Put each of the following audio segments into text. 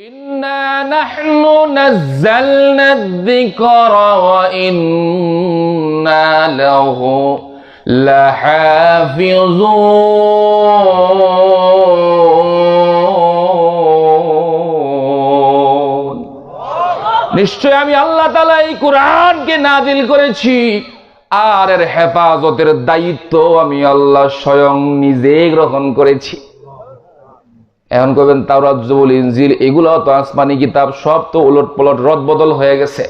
ইন্না নাহনু নাযালনা যিকরা ওয়া ইন্না লাহু লাহাফিজুন। নিশ্চয় আমি আল্লাহ তাআলা এই কোরআনকে নাজিল করেছি, আর এর হেফাজতের দায়িত্ব আমি আল্লাহ স্বয়ং নিজে গ্রহণ করেছি। এখন কবেন তাওরাত, জবুর, ইনজিল এগুলো তো আসমানি কিতাব, সব তো উলট পলট রদ বদল হয়ে গেছে।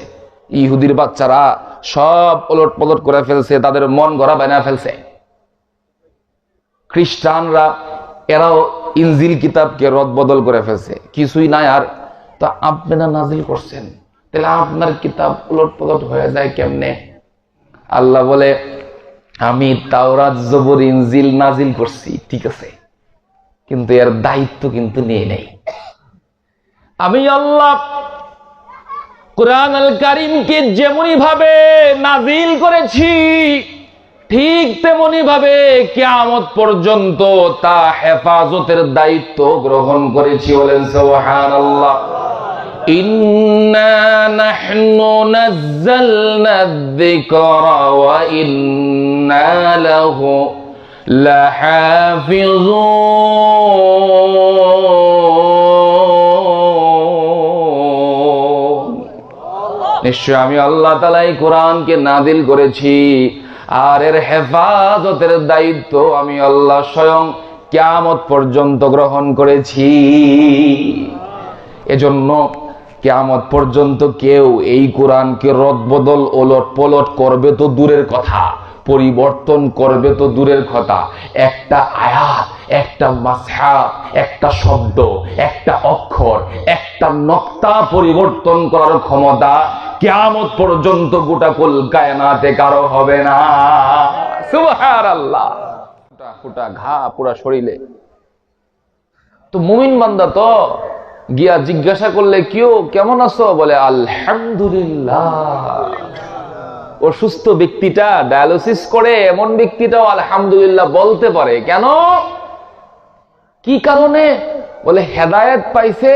ইহুদির বাচ্চারা সব উলট পলট করে ফেলছে, তাদের মন গড়া বানায় ফেলছে। খ্রিস্টানরা এরাও ইনজিল কিতাবকে রদ বদল করে ফেলছে, কিছুই নাই। আর তো আপনি না নাজিল করছেন, তাহলে আপনার কিতাব উলট পলট হয়ে যায় কেমনে? আল্লাহ বলে, আমি তাওরাত, জবুর, ইনজিল নাজিল করছি, ঠিক আছে, কিন্তু এর দায়িত্ব কিন্তু নিয়ে নেই। আমি আল্লাহ কুরআন আল কারীমকে যেমনি ভাবে নাজিল করেছি, ঠিক তেমনি ভাবে কিয়ামত পর্যন্ত তা হেফাজতের দায়িত্ব গ্রহণ করেছি। বলেন সুবহানাল্লাহ। ইন্না নাহনু নাযালনা যিকরা ওয়া ইন্না লাহু লাহাফিজুন। নিশ্চয় আমি আল্লাহ তাআলা এই কোরআনকে নাজিল করেছি, আর এর হেফাজতের দায়িত্ব আমি আল্লাহ স্বয়ং কিয়ামত পর্যন্ত গ্রহণ করেছি। এজন্য কিয়ামত পর্যন্ত কেউ এই কোরআনকে রদবদল ওলট পলট করবে তো দূরের কথা, পরিবর্তন করবে তো দূরের কথা, একটা আয়াত, একটা মাসহাফ, একটা শব্দ, একটা অক্ষর, একটা নক্তা পরিবর্তন করার ক্ষমতা কিয়ামত পর্যন্ত গোটা কুল কায়নাতে কারো হবে না। সুবহানাল্লাহ। ফুটা ঘা পুরা শরীরে। তো মুমিন বান্দা তো গিয়া জিজ্ঞাসা করলে, কেউ কেমন আছো? বলে আলহামদুলিল্লাহ। অসুস্থ ব্যক্তিটা, ডায়ালিসিস করে এমন ব্যক্তিটাও আলহামদুলিল্লাহ বলতে পারে। কেন? কি কারণে? বলে হেদায়েত পাইছে,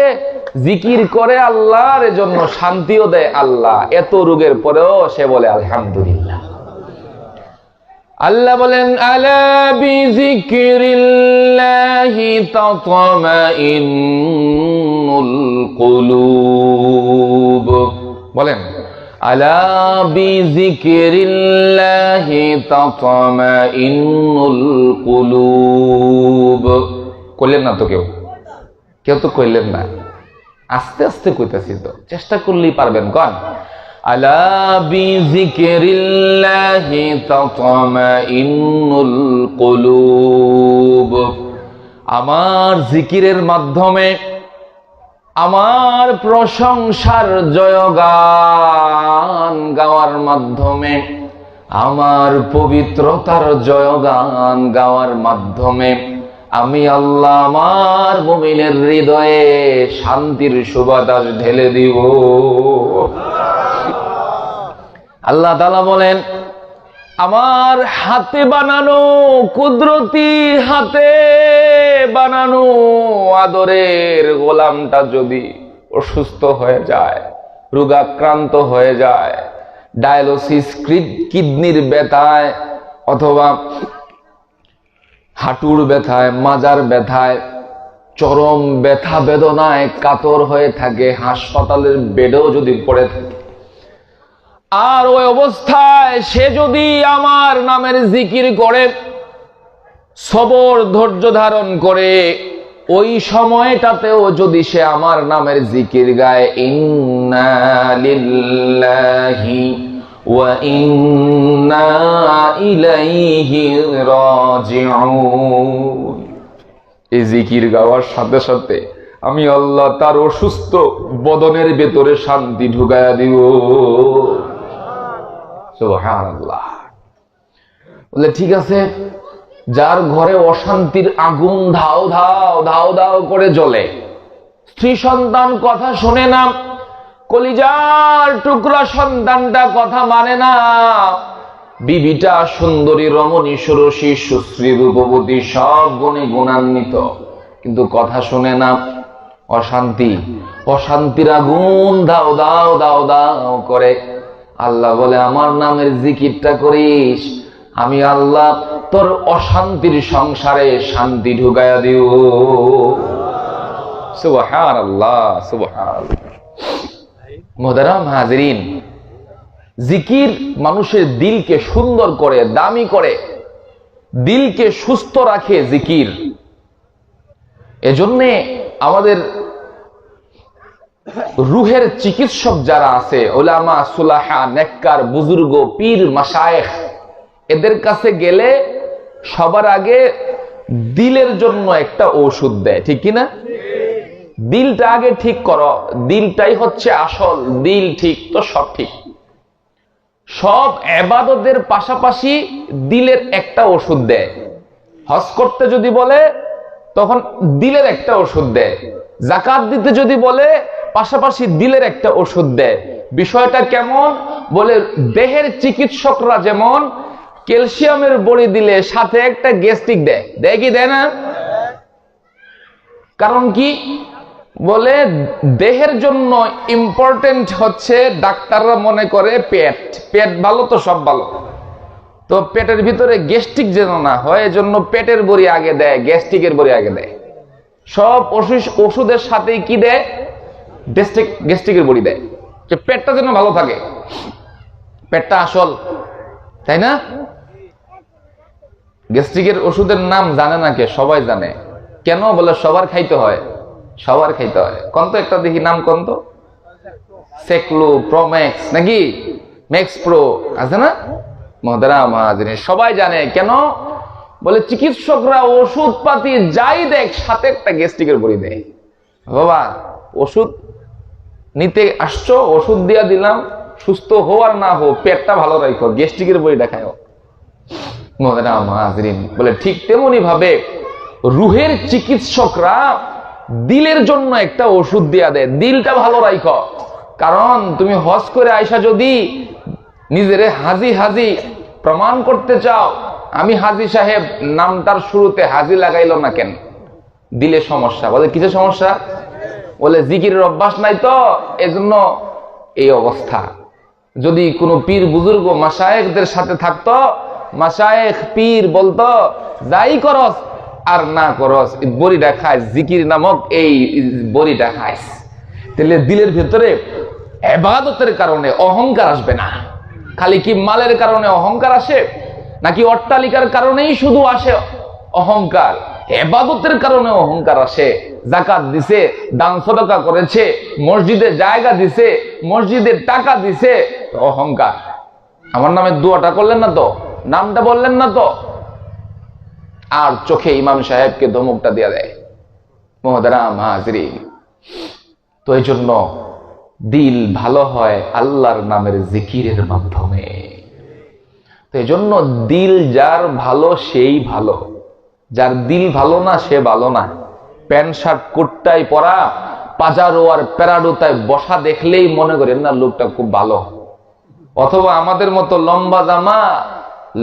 জিকির করে আল্লাহর, এজন্য শান্তিও দেয় আল্লাহ। এত রোগের পরেও সে বলে আলহামদুলিল্লাহ। আল্লাহ বলেন, আলা বিযিকরিল্লাহি তাতমাইন্নুল কুলুব। বলেন, আলা বিযিকরিল্লাহি তাতমাইন্নুল কুলুব। কইলেন না তো কেউ তো কইলেন না। আস্তে আস্তে কইতাছি তো, চেষ্টা করলেই পারবেন। কোন আলা বিযিকরিল্লাহি তাতমাইন্নুল কুলুব। আমার জিকিরের মাধ্যমে, আমার প্রশংসার জয়গান গাওয়ার মাধ্যমে, আমার পবিত্রতার জয়গান গাওয়ার মাধ্যমে আমি আল্লাহ আমার মুমিনের হৃদয়ে শান্তির সুবাতাস ঢেলে দিব। আল্লাহ তাআলা বলেন, আমার হাতে বানানো, কুদরতি হাতে বানানো আদরের গোলামটা যদি অসুস্থ হয়ে যায়, রোগাক্রান্ত হয়ে যায়, ডায়ালিসিস, কিডনির ব্যথায়, অথবা হাঁটুর ব্যথায়, মাজার ব্যথায়, চরম ব্যথা বেদনায় কাতর হয়ে থাকে, হাসপাতালের বেডেও যদি পড়ে থাকে, আর ওই অবস্থায় সে যদি আমার নামের জিকির করে, সবর ধৈর্য ধারণ করে, ওই সময়টাতেও যদি সে আমার নামের জিকির গায়, ইন্না লিল্লাহি ওয়া ইন্না ইলাইহি রাজিউন, এই জিকির গাওয়ার সাথে সাথে আমি আল্লাহ তার অসুস্থ বদনের ভেতরে শান্তি ঢুকায়া দিব। সুবহানাল্লাহ। বলে ঠিক আছে, যার ঘরে অশান্তির আগুন ধাও ধাও ধাও ধাও করে জ্বলে, স্ত্রী সন্তান কথা শোনে না, কলিজার টুকরা সন্তানটা কথা মানে না, বিবিটা সুন্দরী, রমণী, সুরসী, সুশ্রী, রূপবতী, সব গুণে গুণান্বিত, কিন্তু কথা শুনে না, অশান্তি, অশান্তির আগুন দাও দাও দাও দাও করে। আল্লাহ বলে আমার নামের জিকিরটা করিস, আমি আল্লাহ তোর অশান্তির সংসারে শান্তি ঢুকাইয়া দিও। সুবহানাল্লাহ, সুবহানাল্লাহ। মুহতারাম হাজিরিন, জিকির মানুষের দিলকে সুন্দর করে, দামি করে, দিলকে সুস্থ রাখে জিকির। এজন্যে আমাদের রুহের চিকিৎসক যারা আছে, উলামা, সুলাহা, নেককার, বুজুর্গ, পীর, মাশায়েখ, এদের কাছে গেলে সবার আগে দিলের জন্য একটা ঔষধ দেয়, ঠিক কিনা? দিলটা আগে ঠিক করো, দিলটাই হচ্ছে আসল। দিল ঠিক তো সব ঠিক। সব ইবাদতের পাশাপাশি দিলের একটা ওষুধ দেয়। হজ করতে যদি বলে তখন দিলের একটা ওষুধ দেয়, যাকাত দিতে যদি বলে পাশাপাশি দিলের একটা ওষুধ দেয়। বিষয়টা কেমন? বলে দেহের চিকিৎসকরা যেমন ক্যালসিয়ামের বড়ি দিলে সাথে একটা গ্যাস্ট্রিক দেয়, দেয় কি দেয় না? কারণ কি? বলে দেহের জন্য ইম্পর্টেন্ট হচ্ছে, ডাক্তাররা মনে করে পেট, পেট ভালো তো সব ভালো, তো পেটের ভিতরে গ্যাস্ট্রিক যেন না হয় এজন্য পেটের বড়ি আগে দেয়, গ্যাস্ট্রিকের বড়ি আগে দেয়। সব ওষুধের সাথেই কি দেয়? গ্যাস্ট্রিকের বড়ি দেয়, যে পেটটা যেন ভালো থাকে। পেটটা আসল, তাই না? গ্যাস্ট্রিকের ওষুধের নাম জানে না কে? সবাই জানে। কেন? বলে সবার খাইতে হয়, সবার খাইতে হয়। কোন তো একটা দেখি নাম, কোন তো সেকলো, প্রোম্যাক্স নাকি ম্যাক্স প্রো আছে না? মুহতারাম হাজিরিন, সবাই জানে। কেন? বলে চিকিৎসকরা ওষুধ পাতি যাই দেখ সাথে একটা গ্যাস্ট্রিকের বড়ি দেয়। বাবা ওষুধ নিতে আসছো, ওষুধ দিয়া দিলাম, সুস্থ হো আর না হো পেটটা ভালো রাখো, গ্যাস্ট্রিকের বড়িটা খাও। মুহতারাম হাজিরিন, বলে ঠিক তেমনি ভাবে রুহের চিকিৎসকরা দিলের জন্য একটা ওষুধ দিয়া দেয়, দিলটা ভালো রাখো। কারণ তুমি হজ করে আইসা যদি নিজেরে হাজি হাজি প্রমাণ করতে চাও, আমি হাজি সাহেব, নামটার শুরুতে হাজি লাগাইলো না কেন? দিলে সমস্যা। বলে কিসের সমস্যা? বলে জিকিরের অভ্যাস নাই তো এজন্য এই অবস্থা। যদি কোনো পীর বুজুর্গ মাশায়েখদের সাথে থাকতো, মাশায়েখ পীর বলতো যাই করস আর না করস বড়িটা খাইস, জিকির নামক এই বড়িটা খাইস, তাহলে দিলের ভেতরে ইবাদতের কারণে অহংকার আসবে না। খালি কি মালের কারণে অহংকার আসে, নাকি অট্টালিকার কারণেই শুধু আসে অহংকার? ইবাদতের কারণে অহংকার আসে। যাকাত দিছে, দান সদকা করেছে, মসজিদে জায়গা দিছে, মসজিদের টাকা দিছে, অহংকার। আমার নামে দোয়াটা করলেন না তো, নামটা বললেন না তো, আর চোখে ইমাম সাহেবকে ধমকটা দিয়ে দেয়। মুহতারাম হাজিরিন, তো এই জন্য দিল ভালো হয় আল্লাহর নামের জিকিরের মাধ্যমে। তো এই জন্য দিল যার ভালো সেই ভালো, যার দিল ভালো না সে ভালো না। প্যান্ট শার্ট কোটটাই পরা, পাজারো আর প্যারাডোতায় বসা দেখলেই মনে করেন না লোকটা খুব ভালো। অথবা আমাদের মতো লম্বা জামা,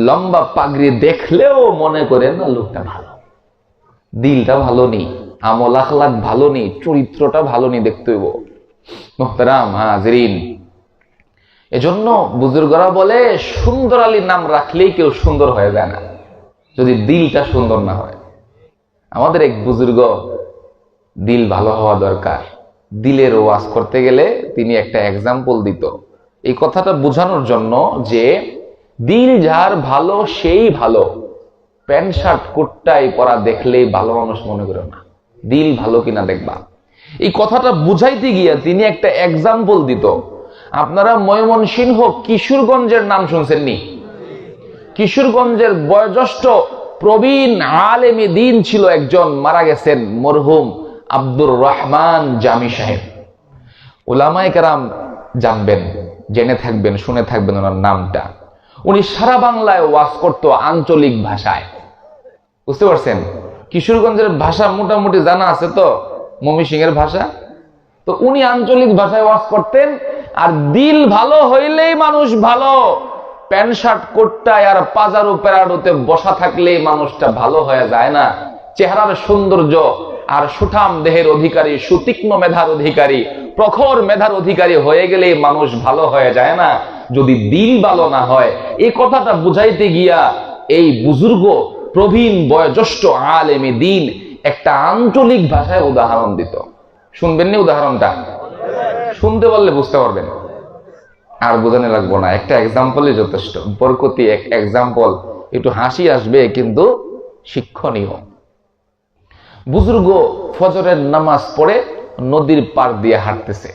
লম্বা পাগড়ি দেখলেও মনে করেন না লোকটা ভালো। দিলটা ভালো নেই, আমল আখলাক ভালো নেই, চরিত্রটা ভালো নেই, দেখতে হইব। মুহতারাম হাজিরিন, এজন্য বুজুর্গরা বলে সুন্দর আলী নাম রাখলেই কেউ সুন্দর হয়ে যায় না যদি দিলটা সুন্দর না হয়। আমাদের এক বুজুর্গ, দিল ভালো হওয়া দরকার। দিলের ওয়াজ করতে গেলে তিনি একটা এক্সাম্পল দিত এই কথাটা বোঝানোর জন্য যে দিল যার ভালো সেই ভালো। প্যান্ট শার্ট কোটটাই পরা দেখলেই ভালো মানুষ মনে করো না, দিল ভালো কিনা দেখবা। এই কথাটা বুঝাইতে গিয়া তিনি একটা এক্সাম্পল দিত। আপনারা ময়মনসিংহ কিশোরগঞ্জের নাম শুনছেন নি? কিশোরগঞ্জের বয়োজ্যেষ্ঠ প্রবীণ আলেমে দ্বীন ছিল একজন, মারা গেছেন, মরহুম আব্দুর রহমান জামি সাহেব। উলামায়ে কেরাম জানবেন, জেনে থাকবেন, শুনে থাকবেন ওনার নামটা। উনি সারা বাংলায় ওয়াজ করতো আঞ্চলিক ভাষায়। বুঝতে পারছেন? কিশোরগঞ্জের ভাষা মোটামুটি জানা আছে তো, ময়মনসিংহের ভাষা। তো উনি আঞ্চলিক ভাষায় ওয়াজ করতেন। আর দিল ভালো হইলেই মানুষ ভালো। প্যান্ট শার্ট কোটটায় আর পাজারো প্যারাডোতে বসা থাকলেই মানুষটা ভালো হয়ে যায় না। চেহারার সৌন্দর্য আর সুঠাম দেহের অধিকারী, সুতীক্ষ্ণ মেধার অধিকারী, প্রখর মেধার অধিকারী হয়ে গেলে মানুষ ভালো হয়ে যায় না, যদি দিল ভালো না হয়। এই কথাটা বুঝাইতে গিয়া এই বুজুর্গ প্রবীণ বয়োজ্যেষ্ঠ আলেমে দ্বীন একটা আঞ্চলিক ভাষায় উদাহরণ দিত। শুনবেন নি উদাহরণটা? শুনতে পারলে বুঝতে পারবেন, আর বোঝানো লাগবো না, একটা এক্সাম্পলই যথেষ্ট। বরকতি এক এক্সাম্পল, একটু হাসি আসবে কিন্তু শিক্ষণীয়। বুজুর্গ ফজরের নামাজ পড়ে নদীর পার দিয়ে হাঁটতেছে।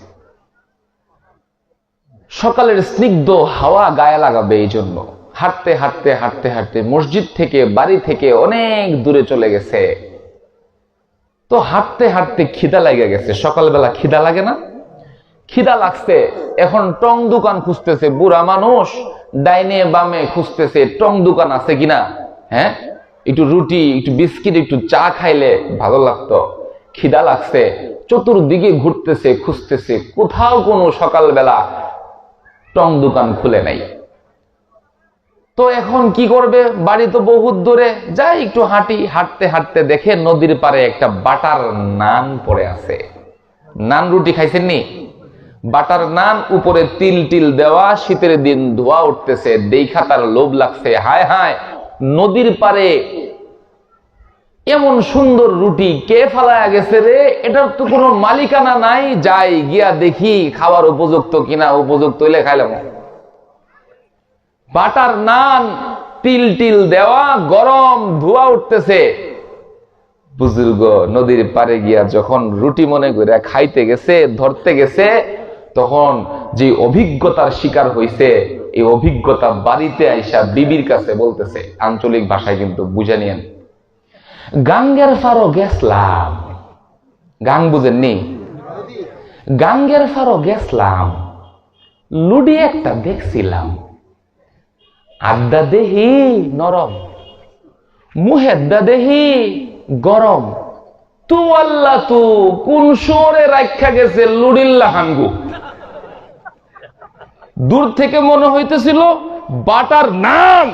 সকালের স্নিগ্ধ হাওয়া গায়ে লাগাবে এই জন্য হাঁটতে হাঁটতে হাঁটতে হাঁটতে মসজিদ থেকে, বাড়ি থেকে অনেক দূরে চলে গেছে। তো হাঁটতে হাঁটতে খিদা লেগে গেছে। সকালবেলা খিদা লাগে না? খিদা লাগছে, এখন টং দোকান খুঁজতেছে। বুড়া মানুষ ডাইনে বামে খুঁজতেছে টং দোকান আছে কিনা, হ্যাঁ, একটু রুটি, একটু বিস্কিট, একটু চা খাইলে ভালো লাগতো। খিদা লাগছে, চতুর্দিকে ঘুরতেছে, খুঁজতেছে, কোথাও কোনো সকালবেলা টং দোকান খুলে নাই। তো এখন কি করবে? বাড়ি তো বহুত দূরে, যাই একটু হাঁটি। হাঁটতে হাঁটতে দেখে নদীর পারে একটা বাটার নান পড়ে আছে। নান রুটি খাইছেন নি? বাটার নান, উপরে তিল টিল দেওয়া, শীতের দিন ধোয়া উঠতেছে, দেখা তার লোভ লাগছে। হায় হায়, নদীর পারে এমন সুন্দর রুটি কে ফালায়া গেছে রে? এটার তো কোনো মালিকানা নাই, যাই গিয়া দেখি খাবার উপযুক্ত কিনা, উপযুক্ত হইলে খাইলাম। বাটার নান, তিল টিল দেওয়া, গরম, ধোয়া উঠতেছে। বুজুর্গ নদীর পারে গিয়া যখন রুটি মনে করে খাইতে গেছে, ধরতে গেছে, তখন যে অভিজ্ঞতার শিকার হইছে, এই অভিজ্ঞতা বাড়িতে আইসা বিবির কাছে বলতেছে। আঞ্চলিক ভাষায় কিন্তু বুঝে নিয়েন। গাঙ্গের ফারো গেছলাম। গাং বুঝেননি? গাঙ্গের ফারো গেছলাম, লুডি একটা দেখছিলাম, আড্ডা দেহি নরম, মুহেদ্দা দেহি গরম। তু আল্লাহ তু কোন শোরে রাখা গেছে লুডিল্লা হাঙ্গু। দূর থেকে মনে হইতেছিল বাটার নাম,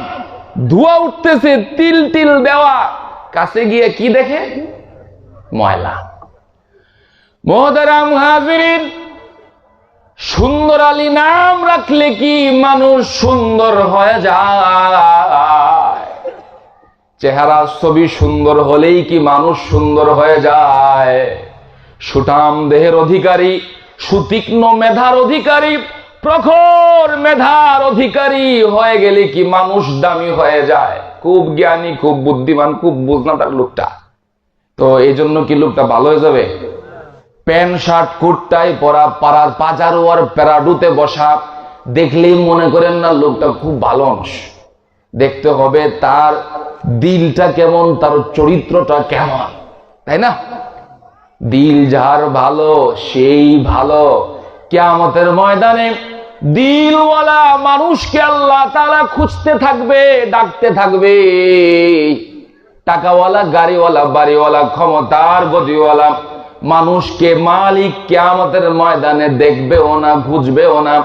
ধোয়া উঠতেছে, তিল টিল দেওয়া। কাছে গিয়ে কি দেখে? ময়লা। মোহতারাম হাজিরিন, সুন্দর আলী নাম রাখলে কি মানুষ সুন্দর হয়ে যায়? চেহারা ছবি সুন্দর হলেই কি মানুষ সুন্দর হয়ে যায়? সুঠাম দেহের অধিকারী, সুতীক্ষ্ণ মেধার অধিকারী, প্রখর মেধার অধিকারী হয়ে গেলে কি মানুষ দামি হয়ে যায়? খুব জ্ঞানী, খুব বুদ্ধিমান, খুব বুঝনাদার লোকটা, তো এই জন্য কি লোকটা ভালো হয়ে যাবে? প্যান্ট শার্ট কুর্তাই পরা, পাড়ার পাজারো আর প্যারাডুতে বসা, দেখলেই মনে করেন না লোকটা খুব ভালো মানুষ। দেখতে হবে তার দিলটা কেমন, তার চরিত্রটা কেমন, তাই না? দিল যার ভালো সেই ভালো। কিয়ামতের ময়দানে দিলওয়ালা মানুষকে আল্লাহ তাআলা খুঁজতে থাকবে, ডাকতে থাকবে। টাকাওয়ালা, গাড়িওয়ালা, বাড়িওয়ালা, ক্ষমতার গদিওয়ালা মানুষকে মালিক কিয়ামতের ময়দানে দেখবেও না, খুঁজবেও না।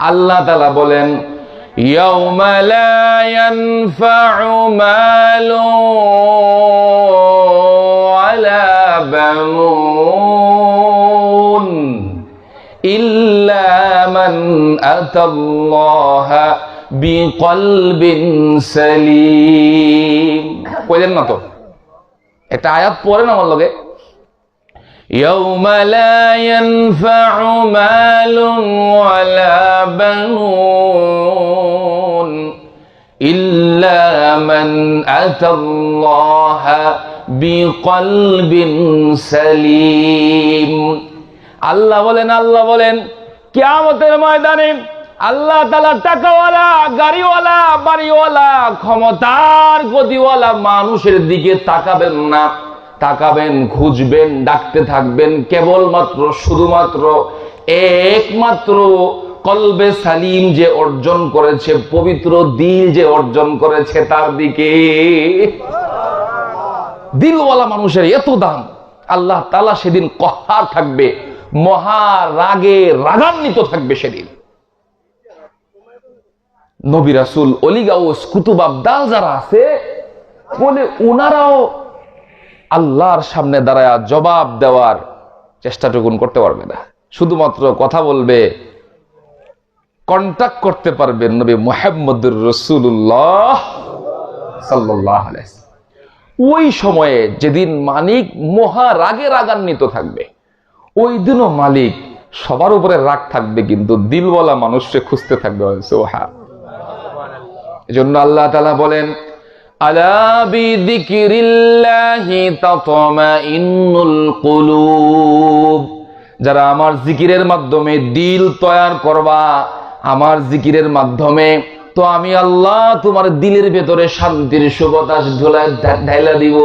আল্লাহ তাআলা বলেন, ইয়াউমা লা ইয়ানফাউ মালুন ওয়ালা বানুন ইল্লা মান আতাল্লাহা বিকলবিন সালিম। কইলেন না তো? একটা আয়াত পড়েন আমার লগে। ইয়াউমা লা ইয়ানফাউ মালুন ওয়ালা বানুন ইল্লা মান আতাল্লাহা বিকলবিন সালিম। আল্লাহ বলেন কিয়ামতের ময়দানে আল্লাহ তাআলা টাকাওয়ালা, গাড়িওয়ালা, বাড়িওয়ালা, ক্ষমতার গদিওয়ালা মানুষের দিকে তাকাবেন না, তাকাবেন, খুঁজবেন, ডাকতে থাকবেন কেবলমাত্র, শুধুমাত্র, একমাত্র কলবে সালিম যে অর্জন করেছে, পবিত্র দিল যে অর্জন করেছে তার দিকে। দিলওয়ালা মানুষের এত দাম। আল্লাহ তাআলা সেদিন কহার থাকবে, মহা রাগে রাগান্বিত থাকবে সেদিন। নবী রাসূল, ওলি গাউস, কুতুব আবদাল যারা আছে বলে, উনারাও আল্লাহর সামনে দাঁড়ায়া জবাব দেওয়ার চেষ্টাটুকুন করতে পারবে না। শুধুমাত্র কথা বলবে, কন্টাক্ট করতে পারবে নবী মুহাম্মদুর রাসূলুল্লাহ সাল্লাল্লাহু আলাইহি ওয়াসাল্লাম। ওই সময়ে যেদিন মালিক মহা রাগে রাগান্বিত থাকবে, ওই দিনও মালিক সবার উপরে রাগ থাকবে, কিন্তু দিলওয়ালা মানুষকে খুঁজতে থাকবে। এজন্য আল্লাহ তাআলা বলেন, আলা বিযিকরিল্লাহি তাতমাইন্নুল কুলুব, যারা আমার জিকিরের মাধ্যমে দিল তৈয়ার করবা, আমার জিকিরের মাধ্যমে তো আমি আল্লাহ তোমার দিলের ভেতরে শান্তির সুবাতাস ঢাইলা দিব।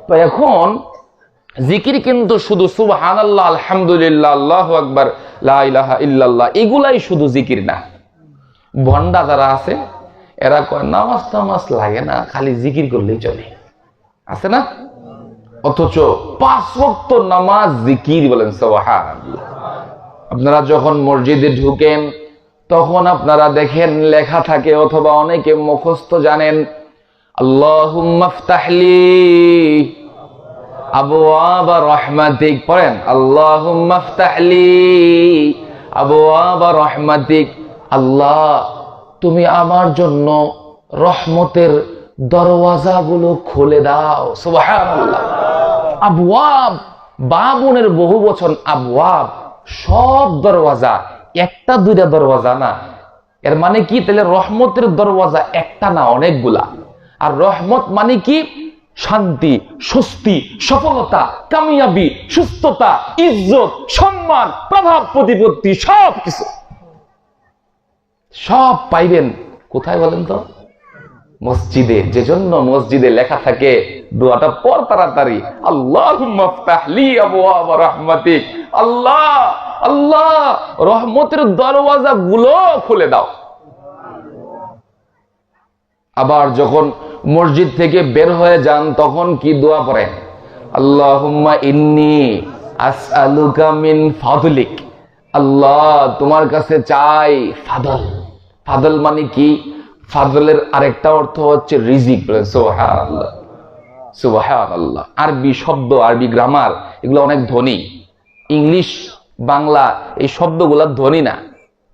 তো এখন জিকির কিন্তু শুধু সুবহানাল্লাহ, আলহামদুলিল্লাহ, আল্লাহু আকবার, লা ইলাহা ইল্লাল্লাহ এগুলাই শুধু জিকির না। ভন্ডা যারা আছে এরা কয় নামাজ টামাজ লাগে না, খালি জিকির করলেই চলে, আছে না? অথচ 5 ওয়াক্ত নামাজ জিকির, বলেন সুবহানাল্লাহ। আপনারা যখন মসজিদে ঢুকেন তখন আপনারা দেখেন লেখা থাকে, অথবা অনেকে মুখস্থ জানেন, আল্লাহুম্মা ইফতাহলি আবওয়াবা রাহমাতিক, পড়েন আল্লাহুম্মা ইফতাহলি আবওয়াবা রাহমাতিক, আল্লাহ তুমি আমার জন্য রহমতের দরওয়াজাগুলো খুলে দাও। সুবহানাল্লাহ। আবওয়াব, বাবুনের বহু বচন আবওয়াব, সব দরওয়াজা, একটা দুইটা দরওয়াজা না। এর মানে কি? তাহলে রহমতের দরওয়াজা একটা না, অনেকগুলা। আর রহমত মানে কি? শান্তি, স্বস্তি, সফলতা, কামিয়াবি, সুস্থতা, ইজ্জত, সম্মান, প্রভাব প্রতিপত্তি, সব কিছু সব পাইবেন কোথায় বলেন তো? মসজিদে। যে জন্য মসজিদে লেখা থাকে, দোয়াটা পর তাড়াতাড়ি, আল্লাহুম্মা ইফতাহলি আবওয়াবা রাহমাতিক, আল্লাহ আল্লাহ রহমতের দরওয়াজা গুলো খুলে দাও। আবার যখন মসজিদ থেকে বের হয়ে যান তখন কি দোয়া পড়েন? আল্লাহুম্মা ইন্নী আসআলুকা মিন ফাদলিক, আল্লাহ তোমার কাছে চাই ফাদল। ফাদল মানে কি? ফাদলের আরেকটা অর্থ হচ্ছে রিজিক। সুবহানাল্লাহ সুবহানাল্লাহ। আরবি শব্দ, আরবি গ্রামার এগুলো অনেক ধনী। ইংলিশ, বাংলা এই শব্দগুলো ধনী না,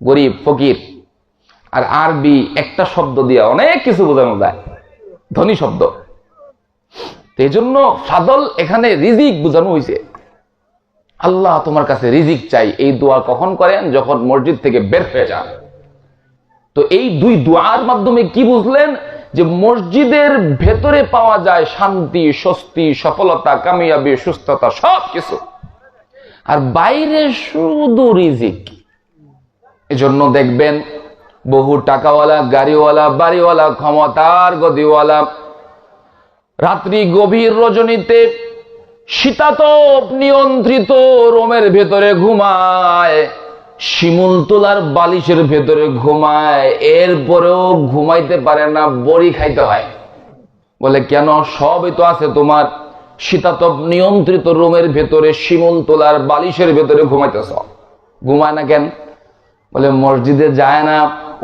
গরিব ফকির। আর আরবি একটা শব্দ দিয়ে অনেক কিছু বোঝানো যায়, ধনী শব্দ। এই জন্য ফাদল এখানে রিজিক বোঝানো হয়েছে। আল্লাহ তোমার কাছে রিজিক চাই, এই দোয়া কখন করেন? যখন মসজিদ থেকে বের হয়ে যান। তো এই দুই দোয়ার মাধ্যমে কি বুঝলেন? যে মসজিদের ভেতরে পাওয়া যায় শান্তি, স্বস্তি, সফলতা, কামিয়াবি, সুস্থতা, সবকিছু। আর বাইরে শুধু রিজিক। এজন্য দেখবেন বহু টাকাওয়ালা, গাড়িওয়ালা, বাড়িওয়ালা, ক্ষমতার গদিওয়ালা রাত্রি গভীর রজনীতে শীতাতপ নিয়ন্ত্রিত রুমের ভেতরে ঘুমায়, শিমুল তোলার বালিশের ভেতরে ঘুমায়, এরপরেও ঘুমাইতে পারে না, বড়ি খাইতে হয়। বলে কেন? সবই তো আছে তোমার শীতাতপ নিয়ন্ত্রিত রুমের ভেতরে, শিমুল তোলার বালিশের ভেতরে ঘুমাইতেছ, ঘুমায় না কেন? বলে মসজিদে যায় না,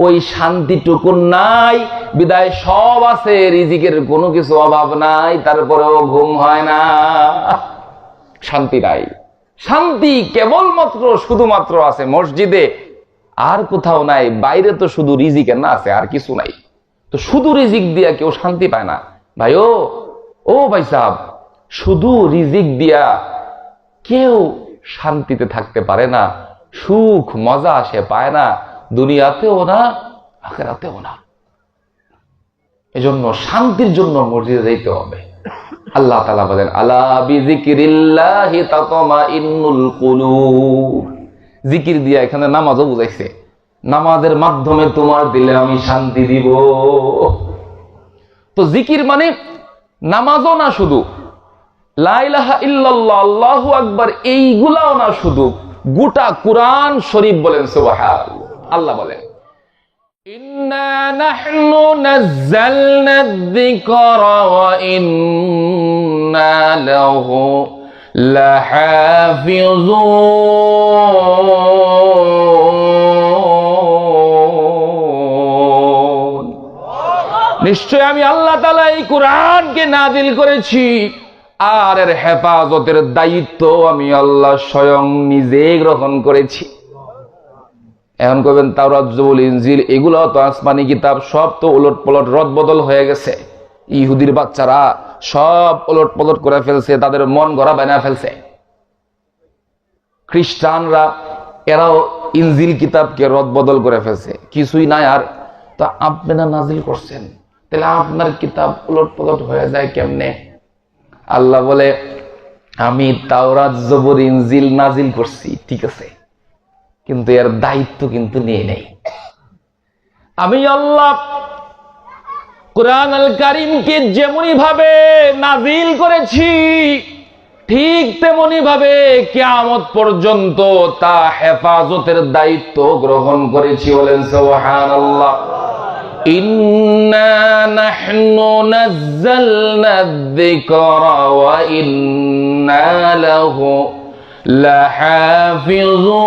ওই শান্তিটুকু নাই, বিদায় সব আছে, রিজিকের কোনো কিছু অভাব নাই, তারপরেও ঘুম হয় না, শান্তি নাই। শান্তি কেবলমাত্র শুধুমাত্র আছে মসজিদে, আর কোথাও নাই। বাইরে তো শুধু রিজিকের না আছে, আর কিছু নাই। তো শুধু রিজিক দিয়া কেউ শান্তি পায় না ভাই। ও ভাই সাহেব, শুধু রিজিক দিয়া কেউ শান্তিতে থাকতে পারে না, সুখ মজা সে পায় না, দুনিয়াতেও না, আখিরাতেও না। এজন্য শান্তির জন্য মসজিদে যাইতে হবে। আল্লাহ তাআলা বলেন, আলা বিযিকরিল্লাহি তাতমাইন্নুল কুলুব। জিকির দিয়া এখানে নামাজও বুঝাইছে, নামাজের মাধ্যমে তোমার দিলে আমি শান্তি দিব। তো জিকির মানে নামাজও না শুধু, লা ইলাহা ইল্লাল্লাহ, আল্লাহু আকবার এইগুলাও না শুধু, গোটা কুরআন শরীফ। বলেন সুবহানাল্লাহ। আল্লাহ বলেন, ইন্না নাহনু নাযালনা যিকরা ওয়া ইন্না লাহু লাহাফিজুন। নিশ্চয় আমি আল্লাহ তাআলা এই কোরআনকে নাযিল করেছি, আর এর হেফাজতের দায়িত্ব আমি আল্লাহ স্বয়ং নিজে গ্রহণ করেছি। এখন কবেন তাওরাত জবুল ইনজিল এগুলো তো আসমানি কিতাব, সব তো উলট পলট রদ বদল হয়ে গেছে। ইহুদির বাচ্চারা সব উলট পলট করে ফেলছে, তাদের মন গড়া বানায় ফেলছে। খ্রিস্টানরা এরাও ইনজিল কিতাবকে রদ বদল করে ফেলছে, কিছুই নাই আর। তা আপনারা নাজিল করছেন, তাহলে আপনার কিতাব উলট পলট হয়ে যায় কেমনে? আল্লাহ বলে, আমি তাওরাত জবুর ইনজিল নাজিল করছি, ঠিক আছে, কিন্তু এর দায়িত্ব কিন্তু নিয়ে নেই। আমি আল্লাহ কুরআন আল কারীমকে যেমনি ভাবে নাজিল করেছি, ঠিক তেমনি ভাবে কিয়ামত পর্যন্ত তা হেফাজতের দায়িত্ব গ্রহণ করেছি। বলেন সুবহানাল্লাহ। ইন্না নাহনু নাযালনা যিকরা ওয়া ইন্না লাহু লাহাফিজুন।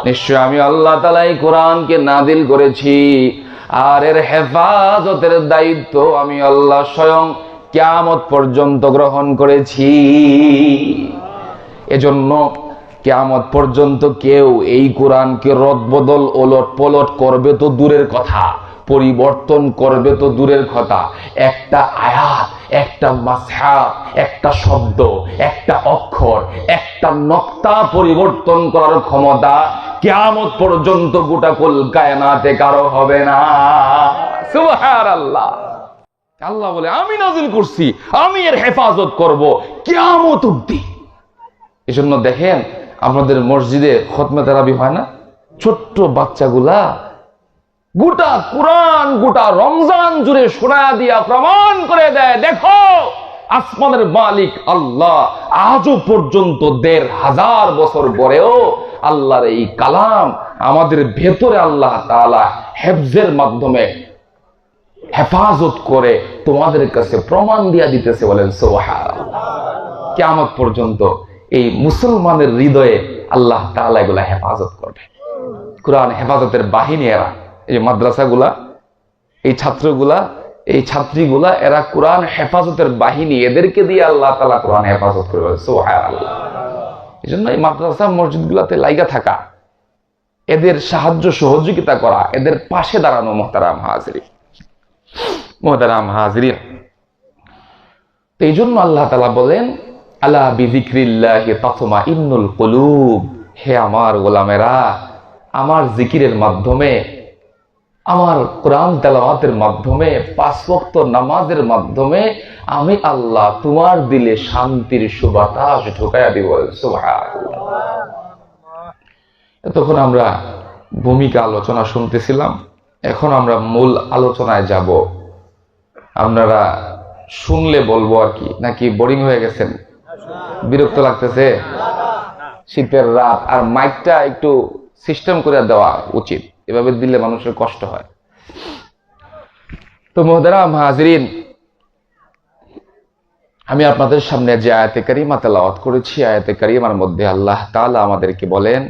নিশ্চয় আমি আল্লাহ তাআলা এই কোরআনকে নাযিল করেছি, আর এর হেফাজতের দায়িত্ব আমি আল্লাহ স্বয়ং কিয়ামত পর্যন্ত গ্রহণ করেছি। এজন্য কিয়ামত পর্যন্ত কেউ এই কোরআনকে রদবদল ওলট পলট করবে তো দূরের কথা, পরিবর্তন করবে তো দূরের কথা, একটা আয়াত, একটা মাসহাফ, একটা শব্দ, একটা অক্ষর, একটা নক্তা পরিবর্তন করার ক্ষমতা কিয়ামত পর্যন্ত গোটা কুল কায়নাতে কারো হবে না। সুবহানাল্লাহ। আল্লাহ বলে, আমি নাযিল করছি, আমি এর হেফাজত করব কিয়ামত অবধি। এজন্য দেখেন আপনাদের মসজিদে খতমে তারাবি হয় না? ছোট্ট বাচ্চাগুলা গোটা কোরআন গোটা রমজান জুড়ে শোনায়া দিয়া প্রমাণ করে দেয়, দেখো আসমানের মালিক আল্লাহ আজও পর্যন্ত ১৫০০ বছর পরেও আল্লাহর এই কালাম আমাদের ভেতরে আল্লাহ তাআলা হেফজের মাধ্যমে হেফাজত করে তোমাদের কাছে প্রমাণ দিয়া দিতেছে। বলেন সুবহানাল্লাহ। কিয়ামত পর্যন্ত এই মুসলমানের হৃদয়ে আল্লাহ তাআলা এগুলা হেফাজত করবে। কোরআন হেফাজতের বাহিনী এরা, এই মাদ্রাসাগুলা, এই ছাত্রগুলা, এই ছাত্রীগুলা, এরা কোরআন হেফাজতের বাহিনী, এদেরকে দিয়ে আল্লাহ তাআলা কোরআন হেফাজত করবে। সুবহানাল্লাহ। এই জন্য এই মাদ্রাসা মসজিদগুলাতে লাইগা থাকা, এদের সাহায্য সহযোগিতা করা, এদের পাশে দাঁড়ানো। মুহতারাম হাজিরিন, মুহতারাম হাজিরিন, এই জন্য আল্লাহ তাআলা বলেন, আলা বিযিকরিল্লাহি তাতমাইন্নুল কুলুব। হে আমার গোলামেরা, আমার জিকিরের মাধ্যমে, আমার কোরআন তেলাওয়াতের মাধ্যমে, ৫ ওয়াক্ত নামাজের মাধ্যমে আমি আল্লাহ তোমার দিলে শান্তির সুবাতাস ঢুকাইয়া দিব। সুবহানাল্লাহ। তখন আমরা ভূমিকা আলোচনা শুনতেছিলাম, এখন আমরা মূল আলোচনায় যাব। আপনারা শুনলে বলবো আর কি, নাকি বোরিং হয়ে গেছেন, বিরক্ত লাগতেছে? শীতের রাত, আর মাইকটা একটু সিস্টেম করে দেওয়া উচিত, এভাবে দিলে মানুষের কষ্ট হয়। তো মুহতারাম হাজিরিন, আমি আপনাদের সামনে যে আয়াতে কারিমা তেলাওয়াত করেছি, আয়াতে কারিমার মধ্যে আল্লাহ তাআলা আমাদেরকে বলেন,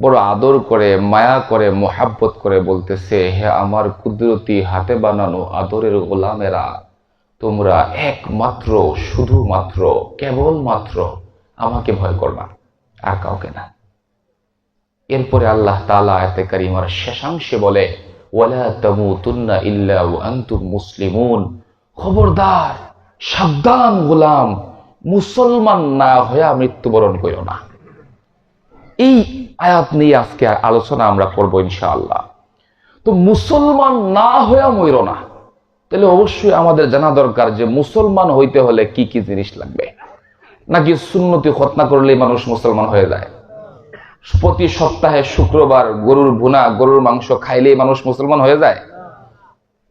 বড় আদর করে, মায়া করে, মোহাব্বত করে বলতেছে, হে আমার কুদরতি হাতে বানানো আদরের গোলামেরা, তোমরা একমাত্র, শুধুমাত্র, কেবলমাত্র আমাকে ভয় করবা, আর কাউকে না। এরপরে আল্লাহ তাআলা আয়াতে কারিমার শেষাংশে বলে, ওয়ালা তামুতুন্না ইল্লা ওয়া আনতুম মুসলিমুন। খবরদার, সাবধান গোলাম, মুসলমান না হয়ে মৃত্যুবরণ করো না। এই আয়াত নিয়ে আজকে আলোচনা আমরা করবো ইনশাআল্লাহ। তো মুসলমান না হয়ে মরো না, তাহলে অবশ্যই আমাদের জানা দরকার যে মুসলমান হইতে হলে কি কি জিনিস লাগবে। নাকি সুন্নতি খতনা করলেই মানুষ মুসলমান হয়ে যায়? প্রতি সপ্তাহে শুক্রবার গরুর ভুনা, গরুর মাংস খাইলেই মানুষ মুসলমান হয়ে যায়?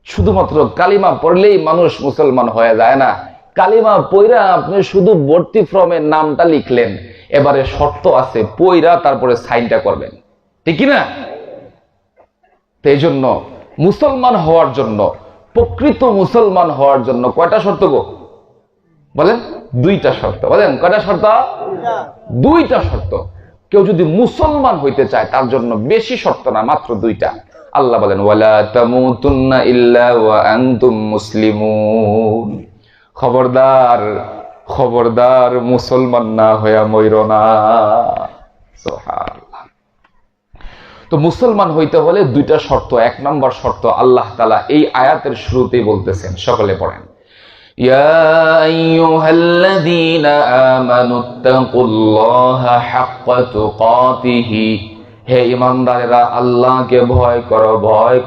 শুধুমাত্র কালিমা পড়লেই মানুষ মুসলমান হয়ে যায় না। কালিমা পইরা আপনি শুধু ভর্তি ফর্মের নামটা লিখলেন, এবারে শর্ত আছে, পইরা তারপরে সাইনটা করবেন, ঠিক না? এই জন্য মুসলমান হওয়ার জন্য, প্রকৃত মুসলমান হওয়ার জন্য কয়টা শর্ত গো? বলেন। 2টা শর্ত। বলেন কয়টা শর্ত? 2টা শর্ত। কেউ যদি মুসলমান হইতে চায় তার জন্য বেশি শর্ত না, মাত্র দুইটা। আল্লাহ বলেন ওয়ালা তামুতুন্না ইল্লা ওয়া আনতুম মুসলিমুন, খবরদার খবরদার মুসলমান না হইয়া মইরো না। সুবহানাল্লাহ। তো মুসলমান হইতে হলে দুইটা শর্ত। এক নম্বর শর্ত আল্লাহ তাআলা এই আয়াতের শুরুতেই বলতেছেন, সকলে পড়েন, ইয়া আইয়ুহাল্লাযীনা আমানুত্তাকুল্লাহা হাক্কা তুকাতিহি, হে ঈমানদারেরা আল্লাহকে ভয় করো, ভয়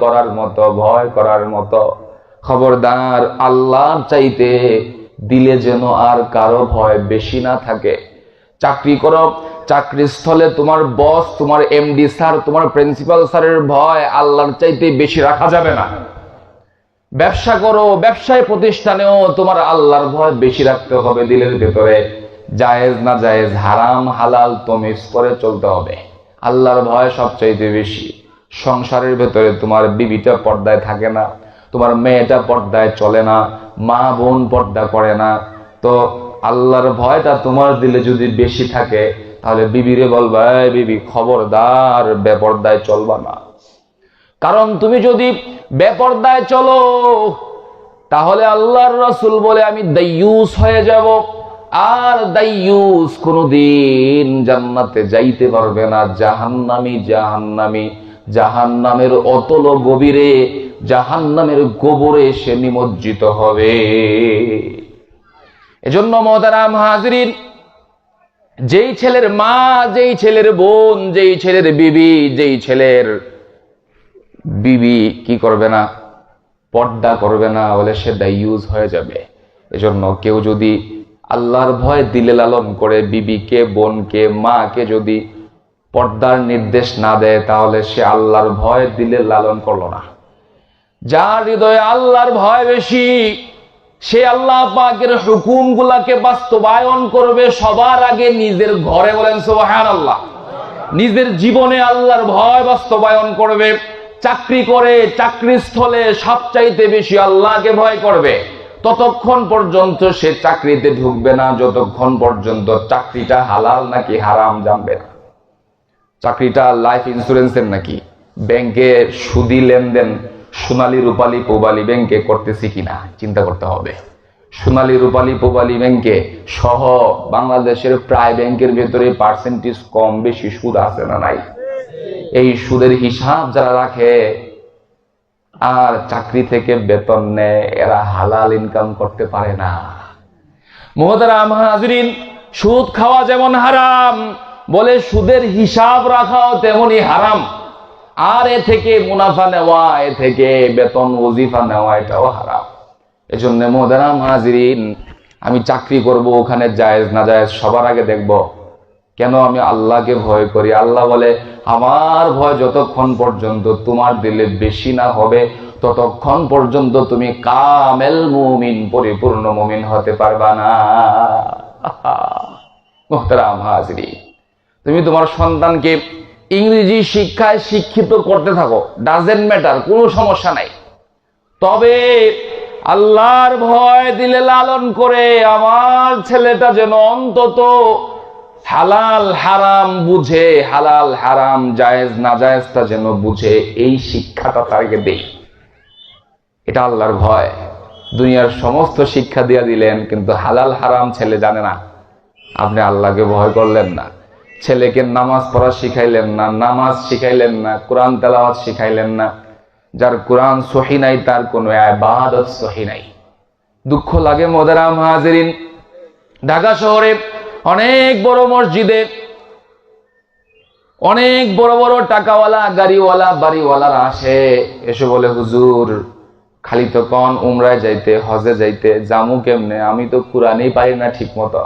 করার মতো। খবরদার আল্লাহর চাইতে দিলে যেন আর কারো ভয় বেশি না থাকে। চাকরি করো, চাকরির স্থলে তোমার বস, তোমার এমডি স্যার, তোমার প্রিন্সিপাল স্যারের ভয় আল্লাহর চাইতে বেশি রাখা যাবে না। ব্যবসা করো, ব্যবসায় প্রতিষ্ঠানেও তোমার আল্লাহর ভয় বেশি রাখতে হবে দিলের ভেতরে। জায়েজ না জায়েজ, হারাম হালাল তমিজ করে চলতে হবে। আল্লাহর ভয় সবচাইতে বেশি। সংসারের ভেতরে তোমার বিবিটা পর্দায় থাকে না, তোমার মেয়েটা পর্দায় চলে না, মা বোন পর্দা করে না, তো আল্লাহর ভয়টা তোমার দিলে যদি বেশি থাকে তাহলে বিবিরে বলবা, বিবি খবরদার বেপর্দায় চলবা না। কারণ তুমি যদি বেপর্দায় চলো তাহলে আল্লাহর রাসূল বলে আমি দাইয়ুস হয়ে যাব, আর দাইয়ুস কোনদিন জান্নাতে যাইতে পারবে না। জাহান্নামের অতল গভীরে, জাহান্নামের গোবরে সে নিমজ্জিত হবে। এজন্য মুহতারাম হাজরিন, যেই ছেলের মা, যেই ছেলের বোন, যেই ছেলের বিবি, যেই ছেলের বিবি কি করবে না, পর্দা করবে না, বলে সে দাইয়ুস হয়ে যাবে। এজন্য কেউ যদি আল্লাহর ভয় দিলে লালন করে, বিবিকে, বোনকে, মাকে যদি পর্দার নির্দেশ না দেয় তাহলে সে আল্লাহর ভয় দিলে লালন করলো না। যার হৃদয়ে আল্লাহর ভয় বেশি, সে আল্লাহ পাকের হুকুমগুলাকে বাস্তবায়ন করবে সবার আগে নিজের ঘরে। বলেন সুবহানাল্লাহ। নিজের জীবনে আল্লাহর ভয় বাস্তবায়ন করবে। চাকরি করে, চাকরির স্থলে সবচাইতে বেশি আল্লাহকে ভয় করবে। ততক্ষণ পর্যন্ত সে চাকরিতে ঢুকবে না যতক্ষণ পর্যন্ত চাকরিটা হালাল নাকি হারাম জানবে না। চাকরিটা লাইফ ইন্স্যুরেন্সের নাকি ব্যাংকে সুদি লেনদেন, সোনালী রূপালী পৌবালী ব্যাংকে করতেছি কিনা চিন্তা করতে হবে। সোনালী রূপালী পৌবালী ব্যাংকে সহ বাংলাদেশের প্রায় ব্যাংকের ভেতরে পার্সেন্টেজ কম বেশি সুদ আছে না নাই? এই সুদের হিসাব যারা রাখে আর চাকরি থেকে বেতন নেয়, এরা হালাল ইনকাম করতে পারে না। মুহতারাম হাজরিন, সুদ খাওয়া যেমন হারাম, বলে সুদের হিসাব রাখাও তেমনি হারাম। আর এ থেকে মুনাফা নেওয়া, এ থেকে বেতন ওজিফা নেওয়া, এটাও হারাম। এজন্য মুহতারাম হাজরিন, আমি চাকরি করব, ওখানে জায়েজ না জায়েজ সবার আগে দেখব। কেন? আমি আল্লাহকে ভয় করি। আল্লাহ বলে আমার ভয় যতক্ষণ পর্যন্ত তোমার দিলে বেশি না হবে ততক্ষণ পর্যন্ত তুমি কামেল মুমিন, পরিপূর্ণ মুমিন হতে পারবা না। মুহতারাম হাজরিন, তুমি তোমার সন্তানকে ইংরেজি শিক্ষায় শিক্ষিত করতে থাকো, ডাজেন্ট ম্যাটার, কোনো সমস্যা নাই। তবে আল্লাহর ভয় দিলে লালন করে আমার ছেলেটা যেন অন্তত হালাল হারাম বুঝে, হালাল হারাম জায়েজ না জায়েজটা যেন বুঝে, এই শিক্ষাটা তাকে দেই। এটা আল্লাহর ভয়। দুনিয়ার সমস্ত শিক্ষা দিয়া দিলেন, কিন্তু হালাল হারাম ছেলে জানে না। আপনি আল্লাহকে ভয় করলেন না, ছেলেকে নামাজ পড়া শিখাইলেন না, নামাজ শিখাইলেন না, কোরআন তেলাওয়াত শিখাইলেন না। যার কোরআন সহি নাই তার কোনো ইবাদত সহি নাই। দুঃখ লাগে মুহতারাম হাজরিন, ঢাকা শহরে অনেক বড় মসজিদে অনেক বড় বড় টাকাওয়ালা, গাড়িওয়ালা, বাড়িওয়ালারা আসে, এসে বলে হুজুর খালি তো কন উমরায় যাইতে, হজে যাইতে, জামু কেমনে? আমি তো কোরআনই পারি না ঠিক মতো,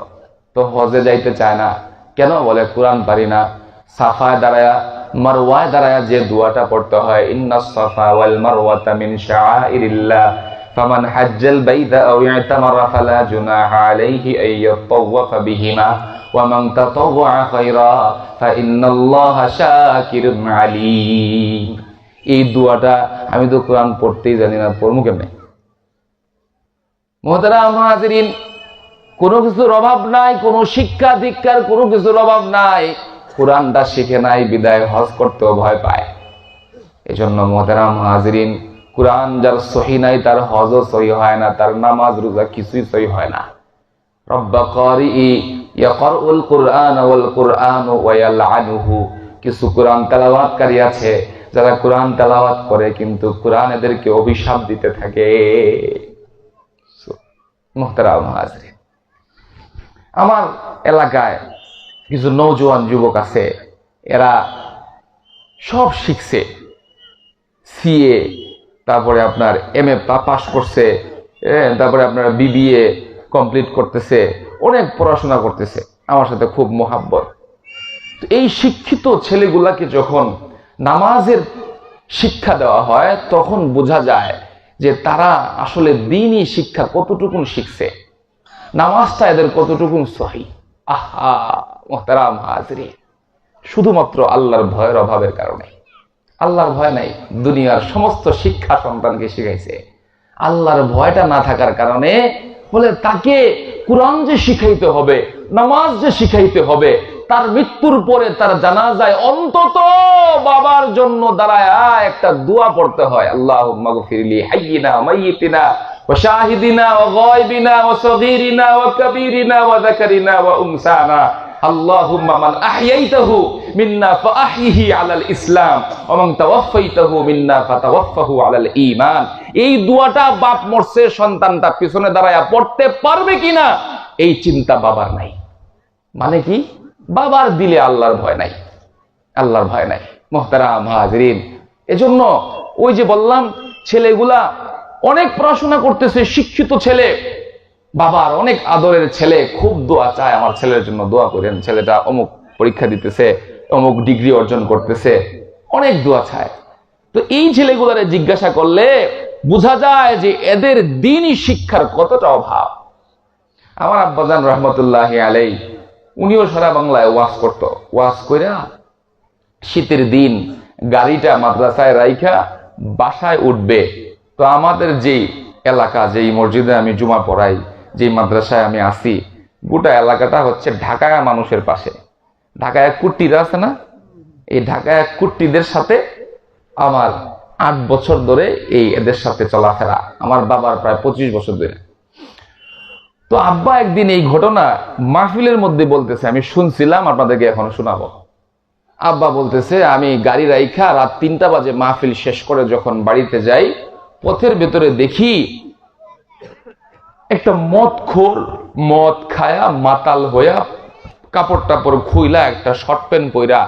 তো হজে যাইতে চায় না। কেন? বলে কোরআন পারি না। সাফায় দাঁড়ায়া, মারওয়ায় দাঁড়ায়া যে দোয়াটা পড়তে হয়, ইন্নাস সাফা ওয়াল মারওয়াতা মিন শাআইরিল্লাহ ফামান হাজ্জাল বাইতা আও ইতামারা ফালা জুনাহা আলাইহি আন ইয়াতাওয়াফা বিহিমা ওয়া মান তাতাওয়া খায়রা ফা ইন্নাল্লাহা শাকিরুন আলীম। এই দোয়াটা আমি তো কোরআন পড়তেই জানি না, পড়মু কেমনে? মুহতারাম হাজরিন, কোনো কিছুর অভাব নাই, কোনো শিক্ষা দীক্ষার কোনো কিছুর অভাব নাই। কোরআনটা শিখে নাই বিদায় হজ করতেও ভয় পায়। এজন্য মুহতারাম হাজিরিন, কোরআন যার সহি নাই তার হজও সহি হয় না, তার নামাজ রোজা কিছুই সহি হয় না। রব্বা কারিই ইয়াকরাউল কুরআন ওয়াল কুরআনু ওয়া ইয়ালআনুহু, কিছু কোরআন তেলাওয়াতকারী আছে যারা কোরআন তেলাওয়াত করে কিন্তু কোরআন এদেরকে অভিশাপ দিতে থাকে। মুহতারাম হাজিরিন, আমার এলাকায় কিছু নওজোয়ান যুবক আছে, এরা সব শিখছে, সিএ, তারপরে আপনার এমএ পাস করছে, তারপরে আপনার বিবিএ কমপ্লিট করতেছে, অনেক পড়াশোনা করতেছে, আমার সাথে খুব মোহাব্বত। তো এই শিক্ষিত ছেলেগুলাকে যখন নামাজের শিক্ষা দেওয়া হয় তখন বোঝা যায় যে তারা আসলে দ্বীনি শিক্ষা কতটুকুন শিখছে, নামাজটা এদের কতটুকুন সহি। আহা মুহতারাম হাজিরিন, শুধুমাত্র আল্লাহর ভয়ের অভাবের কারণে। আল্লাহর ভয় নাই, দুনিয়ার সমস্ত শিক্ষা সন্তানকে শিখাইছে। আল্লাহর ভয়টা না থাকার কারণে বলে তাকে কোরআন যে শিখাইতে হবে, নামাজ যে শিখাইতে হবে, তার মৃত্যুর পরে তার জানাজায় অন্তত বাবার জন্য দাঁড়ায় একটা দোয়া পড়তে হয়, আল্লাহুম্মা গফিরলি হাইয়িনা মাইয়িতিনা ওয়া শাহিদিনা ওয়া গায়বিনা ওয়া সগীরিনা ওয়া কাবীরিনা ওয়া যাকারিনা ওয়া উনসানা, আল্লাহুম্মা মান আহইয়াইতাহু মিন্না ফাআহইহি আলাল ইসলাম ওয়া মান তাওয়াফাইতাহু মিন্না ফাতাওয়াফাহু আলাল ঈমান। এই দোয়াটা বাপ মরছে, সন্তানটা পিছনে দাঁড়ায়া পড়তে পারবে কিনা এই চিন্তা বাবার নাই। মানে কি? বাবার দিলে আল্লাহর ভয় নাই, আল্লাহর ভয় নাই। মুহতারাম হাজিরিন, এজন্য ওই যে বললাম ছেলেগুলা অনেক পড়াশোনা করতেছে, শিক্ষিত ছেলে, বাবার অনেক আদরের ছেলে, খুব দোয়া চায় আমার ছেলের জন্য দোয়া করেন, ছেলেটা অমুক পরীক্ষা দিতেছে, অমুক ডিগ্রি অর্জন করতেছে, অনেক দোয়া চায়। তো এই ছেলেগুলারে জিজ্ঞাসা করলে বোঝা যায় যে এদের দ্বীনি শিক্ষার কতটা অভাব। আমার আব্বাজান রহমতুল্লাহি আলাইহি উনিও সারা বাংলায় ওয়াজ করতো, ওয়াজ কইরা শীতের দিন গাড়িটা মাদ্রাসায় রাইখা বাসায় উঠবে। তো আমাদের যেই এলাকা, যেই মসজিদে আমি জুমা পড়াই, যেই মাদ্রাসায় আমি আসি, গোটা এলাকাটা হচ্ছে ঢাকায়া মানুষের পাশে। ঢাকায়া কুট্টিরা আছে না, এই ঢাকায়া কুট্টিদের সাথে আমার 8 বছর ধরে এদের সাথে চলাফেরা, আমার বাবার প্রায় 25 বছর ধরে। তো আব্বা একদিন এই ঘটনা মাহফিলের মধ্যে বলতেছে, আমি শুনছিলাম, আপনাদেরকে এখন শোনাবো। আব্বা বলতেছে, আমি গাড়ি রাইখা রাত 3টা বাজে মাহফিল শেষ করে যখন বাড়িতে যাই, পথের ভেতরে দেখি একটা মদখোর, মদ খায়া মাতাল হইয়া কাপড় টাপড় খুইলা একটা শর্ট প্যান্ট পইরা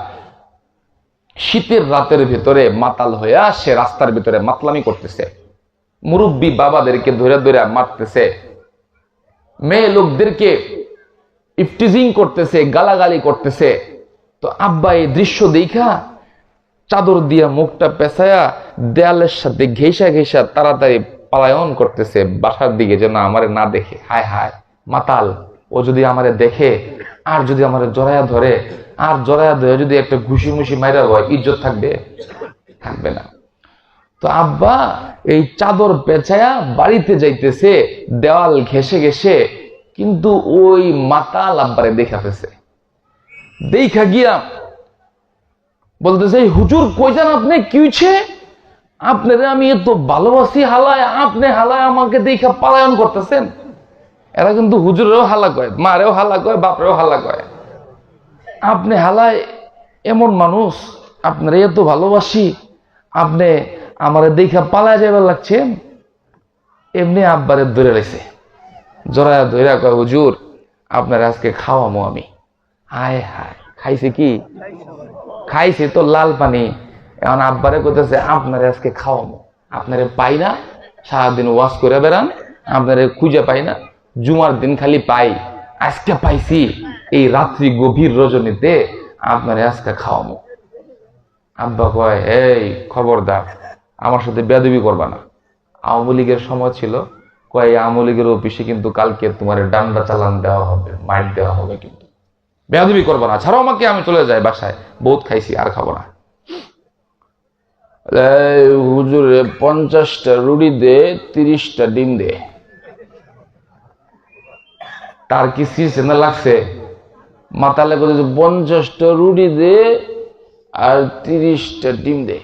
শীতের রাতের ভেতরে মাতাল হইয়া সে রাস্তার ভিতরে মাতলামি করতেছে, মুরব্বী বাবাদেরকে ধরে ধরে মারতেছে, মেয়ে লোকদেরকে ইফটিজিং করতেছে, গালাগালি করতেছে। তো আব্বা এই দৃশ্য দেখা চাদর দিয়া মুখটা পেঁচায়া দেয়ালের সাথে ঘেঁষা ঘেঁষা তাড়াতাড়ি পলায়ন করতেছে বাসার দিকে, যেন আমারে না দেখে। হায় হায়, মাতাল, ও যদি আমারে দেখে আর যদি আমারে জড়ায়া ধরে, আর জড়ায়া ধরে যদি একটা ঘুষি মুষি মাইরা হয়, ইজ্জত থাকবে? থাকবে না। তো আব্বা এই চাদর পেঁচায়া বাড়িতে যাইতেছে দেওয়াল ঘেঁষে ঘেঁষে, কিন্তু ওই মাতাল আব্বারে দেখা ফেছে। দেখা গিয়া বলতেছে, হুজুর কই যান আপনি, কি হয়েছে? আপনারে আমি এত ভালোবাসি, হালায় আপনি হালায় আমাকে দেখা পালায়ন করতেছেন। এরা কিন্তু হুজুরেও হালা কয়, মারেও হালা কয়, বাপরেও হালা কয়। আপনি হালায় এমন মানুষ, আপনারে এত ভালোবাসি, আপনি আমারে দেখা পালায় যাবার লাগছেন। এমনি আব্বারে ধরে রয়েছে, জড়ায়া ধরে কয়, হুজুর আপনার আজকে খাওয়ামো আমি। হায় হায়, খাইছে কি? খাইছে তো লাল পানি। এখন আব্বারে কইতেছে, আপনারে আজকে খাওয়ামো, আপনারে পাই না, সারাদিন ওয়াজ করে বেড়ান, আপনারে খুঁজে পাই না, জুমার দিন খালি পাই, আজকে পাইছি, এই রাত্রি গভীর রজনীতে আপনারে আজকে খাওয়ামো। আব্বা কয়, এই খবরদার, আমার সাথে বেয়াদবি করবা না। আওয়ামী লীগের সময় ছিল, কয় আওয়ামী লীগের অফিসে কিন্তু কালকে তোমার ডান্ডা চালান দেওয়া হবে, মাইট দেওয়া হবে, কিন্তু বেয়াদবি করবা না, ছাড়ো আমাকে, আমি চলে যাই বাসায়, বহুত খাইছি, আর খাবো না। হুজুরে 50টা রুটি দে, 30টা ডিম দে। তার কি সিজনে লাগছে? মাতালে করে 50টা রুটি দে আর 30টা ডিম দে।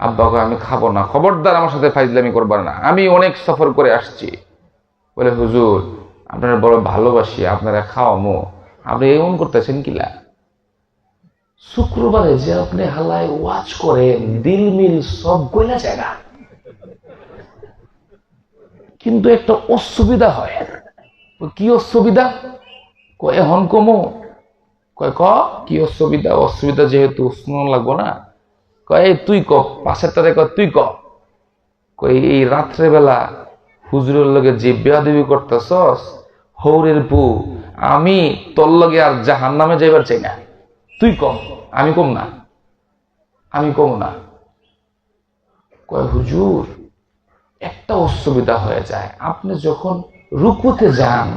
আব্বা কয় আমি খাবো না। খবরদার আমার সাথে ফাইজলামি করবার না, আমি অনেক সফর করে আসছি। বলে হুজুর আপনারা বড় ভালোবাসি, আপনারা খাওয়ামো, আপনি এমন করতেছেন কিলা? শুক্রবারে যে আপনি হালায় ওয়াজ করেন দিল মিল সব গইলা জায়গা, কিন্তু একটা অসুবিধা হয়। কি অসুবিধা? কয় এখন কমো। কয় কি অসুবিধা? অসুবিধা যেহেতু শুনুন লাগবো না। কয় তুই ক, পাশের তারে কয় তুই ক। কই এই রাত্রে বেলা হুজুরের লগে যে বেয়াদবি করতেছস হৌরের পু, আমি তোর লগে আর জাহান্নামে যাইবার চাই না। তুই কম, আমি কম না, আমি কম না। কয় হুজুর একটা অসুবিধা হয়ে যায়, আপনি যখন রুকুতে যান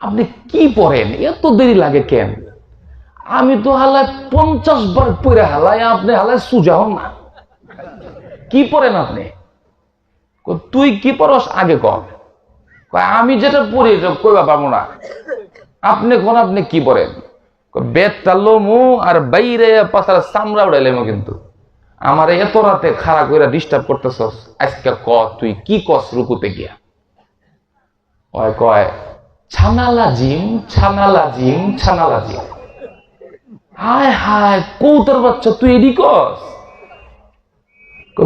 আপনি কি পড়েন, এত দেরি লাগে কেন? আমি তো হালায় 50 বার পড়ে হালাই, আপনি হালায় সুজা হন না। কি পড়েন আপনি? তুই কি পড়স আগে কর। আমি যেটা পড়ি কইবা পারবো না। আপনি কোন আপনি কি পড়েন? বেদ টালমু আর বাইরে পাশার চামড়া উড়াইলামো, কিন্তু আমার এত রাতে খাড়া কইরা ডিস্টার্ব করতেছস, আজকে ক তুই কি কস রুকুতে গিয়া? কয় ছানালাজিম ছানালাজিম ছানালাজিম। হায় হায় কৌতর বাচ্চা, তুই এডি কস?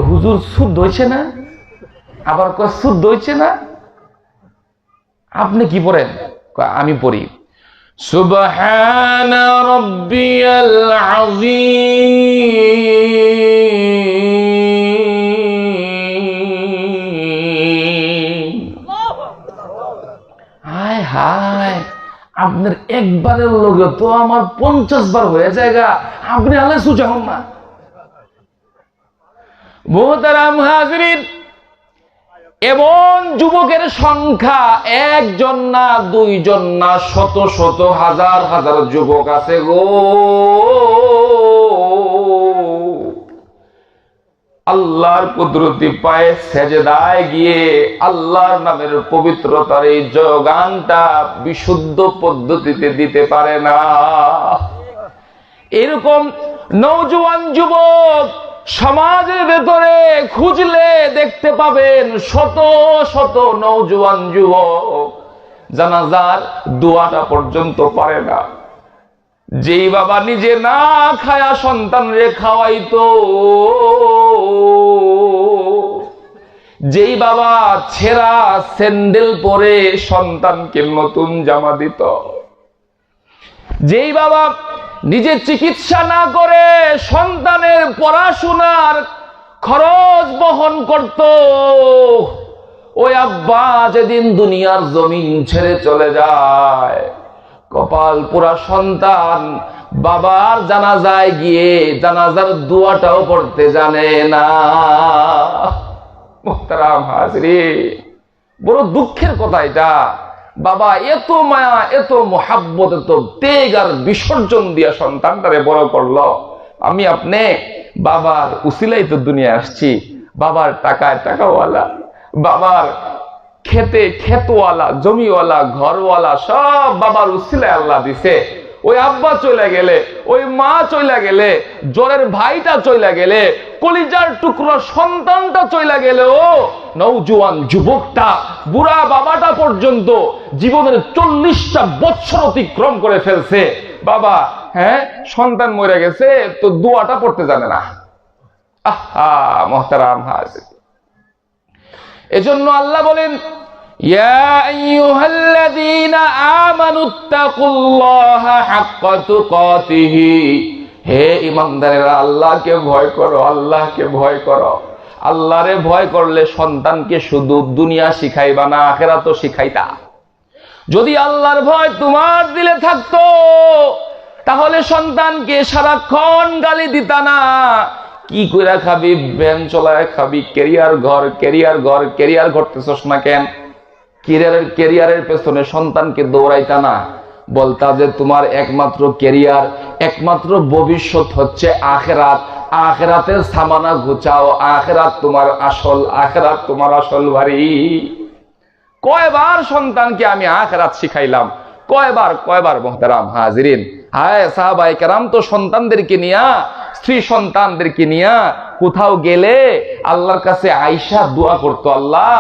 হুজুর শুদ্ধ হয়েছে না? আবার কয় শুদ্ধ হয়েছে না? আপনি কি পড়েন? আমি পড়ি সুবহানা রাব্বিয়াল আযীম। হায় হায়, আপনার একবারের লগে তো আমার 50 বার হয়ে যায়গা, আপনি আলে সুজা হন না। মুহতারাম হাজরিন, এমন যুবকের সংখ্যা একজন না, দুইজন না, শত শত হাজার হাজার যুবক আছে গো। আল্লাহর কুদরতি পায়ে সেজদায় গিয়ে আল্লাহর নামের পবিত্রতার এই জয়গানটা বিশুদ্ধ পদ্ধতিতে দিতে পারে না। এরকম নওজোয়ান যুবক সমাজের ভেতরে খুঁজলে দেখতে পাবেন শত শত নওজোয়ান যুবক জানাজার দোয়াটা পর্যন্ত পারে না। যেই বাবা নিজে না খায়া সন্তান রে খাওয়াইতো, যেই বাবা ছেঁড়া স্যান্ডেল পরে সন্তানকে নতুন জামা দিত, যেই বাবা নিজে চিকিৎসা না করে সন্তানের পড়াশোনার খরচ বহন করত, ওই আব্বা যেদিন দুনিয়ার জমিন ছেড়ে চলে যায়, কপাল পুরা সন্তান বাবার জানাজায় গিয়ে জানাজার দোয়াটাও পড়তে জানে না। মুহতারাম হাজরিন, বড় দুঃখের কথা এটা। বাবা এত মায়া, এত মোহাব্বত, এত তেগ আর বিসর্জন দিয়া সন্তানটারে বড় করলো। আমি আপনি বাবার উসিলাই তো দুনিয়া আসছি, বাবার টাকায় টাকাওয়ালা, বাবার খেতে খেতওয়ালা, জমিওয়ালা, ঘরওয়ালা, সব বাবার উসিলায় আল্লাহ দিছে। ওই আব্বা চলে গেলে, ওই মা চলে গেলে, জ্বরের ভাইটা চলে গেলে, কলিজার টুকরো সন্তানটা চলে গেলে, ও নওজোয়ান যুবকটা, বুড়া বাবাটা পর্যন্ত জীবনের 40টা বছর অতিক্রম করে ফেলছে। বাবা সন্তান মরে গেছে তো দোয়াটা পড়তে জানে না। আহা মুহতারাম হাজির, এজন্য আল্লাহ বলেন ইয়া আইয়ুহাল্লাযীনা আমানুত্তাকুল্লাহা হাক্কা তুকাতিহি, হে ঈমানদারেরা আল্লাহকে ভয় করো, আল্লাহকে ভয় করো। আল্লাহরে ভয় করলে সন্তানকে শুধু দুনিয়া শিখাইবা না, আখিরাতও শিখাইতা। যদি আল্লাহর ভয় তোমার দিলে থাকতো তাহলে সন্তানকে সারাক্ষণ গালি দিতা না। কি কইরা খাবি? ভ্যান চলায় খাবি, ক্যারিয়ার ঘর, ক্যারিয়ার ঘর, ক্যারিয়ার করতেছস না কেন? ক্যারিয়ারের পেছনে সন্তানকে দৌড়াইতা না, বলতা যে তোমার একমাত্র ক্যারিয়ার, একমাত্র ভবিষ্যৎ হচ্ছে আখিরাত। আখিরাতের সামানা গুছাও, আখিরাত তোমার আসল, আখিরাত তোমার আসল বাড়ি। কয়বার সন্তানকে আমি আখিরাত শিখাইলাম, কয়বার মুহতারাম হাজিরিন। হায় সাহাবায়ে কেরাম তো সন্তানদেরকে নিয়া, স্ত্রী সন্তানদেরকে নিয়া কোথাও গেলে আল্লাহর কাছে আয়েশা দোয়া করতো, আল্লাহ